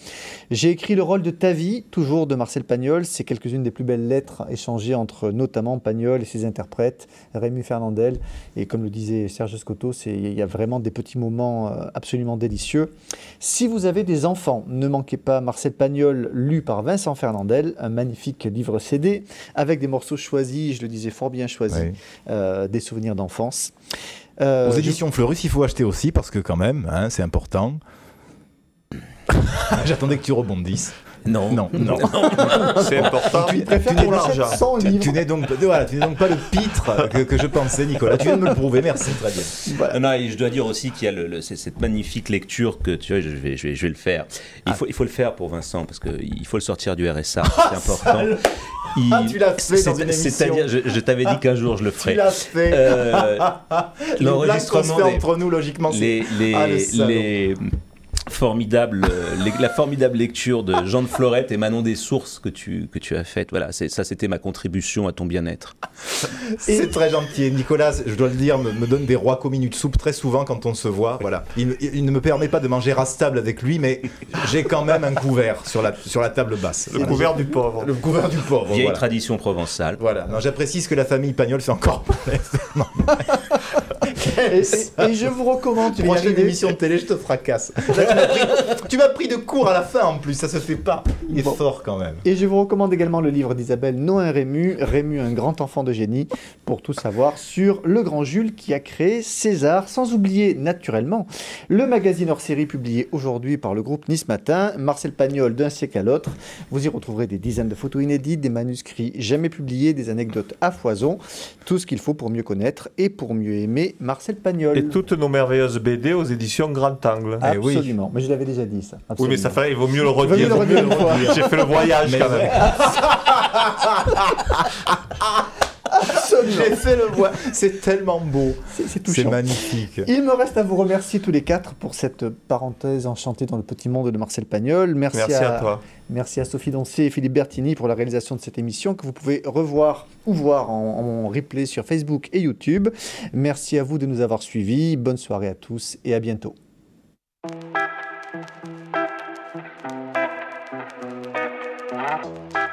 J'ai écrit le rôle de ta vie, toujours de Marcel Pagnol. C'est quelques-unes des plus belles lettres échangées entre notamment Pagnol et ses interprètes, Rému Fernandel. Et comme le disait Serge Scotto, il y a vraiment des petits moments absolument délicieux. Si vous avez des enfants, ne manquez pas Marcel Pagnol, lu par Vincent Fernandel, un magnifique livre CD, avec des morceaux choisis, je le disais fort bien choisis, des souvenirs d'enfance. Aux éditions Fleurus, il faut acheter aussi, parce que quand même, hein, c'est important. J'attendais que tu rebondisses. Non. C'est important. Tu n'es donc pas le pitre que je pensais, Nicolas. Tu viens de me le prouver, merci, très bien. Voilà. Non, et je dois dire aussi qu'il y a cette magnifique lecture que tu vois, je vais le faire. Il faut le faire pour Vincent, parce qu'il faut le sortir du RSA, c'est important. Tu l'as fait dans une émission. C'est-à-dire, je t'avais dit qu'un jour je le ferai. Tu l'as fait. L'enregistrement entre nous, logiquement, la formidable lecture de Jean de Florette et Manon des Sources que tu as faite. Voilà, ça c'était ma contribution à ton bien-être. C'est très gentil. Nicolas, je dois le dire, me donne des rois commis de soupe très souvent quand on se voit. Voilà. Il ne me permet pas de manger rastable avec lui, mais j'ai quand même un couvert sur la table basse. Le couvert du pauvre. Le couvert du pauvre. Vieille tradition provençale. Voilà. Non, j'apprécie ce que la famille Pagnol fait encore. Et je vous recommande. Prochaine émission de télé, je te fracasse. Tu m'as pris de court à la fin en plus, ça se fait pas. Il est fort quand même. Et je vous recommande également le livre d'Isabelle Noin-Rému, Rému, un grand enfant de génie, pour tout savoir sur le grand Jules qui a créé César, sans oublier naturellement le magazine hors série publié aujourd'hui par le groupe Nice Matin, Marcel Pagnol d'un siècle à l'autre. Vous y retrouverez des dizaines de photos inédites, des manuscrits jamais publiés, des anecdotes à foison, tout ce qu'il faut pour mieux connaître et pour mieux aimer Marcel Pagnol. Et toutes nos merveilleuses BD aux éditions Grand Angle. Absolument, mais je l'avais déjà dit ça. Absolument. Oui, mais ça fait, il vaut mieux le redire. J'ai fait le voyage quand même. J'ai fait le voyage. C'est tellement beau. C'est touchant. C'est magnifique. Il me reste à vous remercier tous les quatre pour cette parenthèse enchantée dans le petit monde de Marcel Pagnol. Merci à toi. Merci à Sophie Doncé et Philippe Bertini pour la réalisation de cette émission que vous pouvez revoir ou voir en replay sur Facebook et YouTube. Merci à vous de nous avoir suivis. Bonne soirée à tous et à bientôt. Thank you.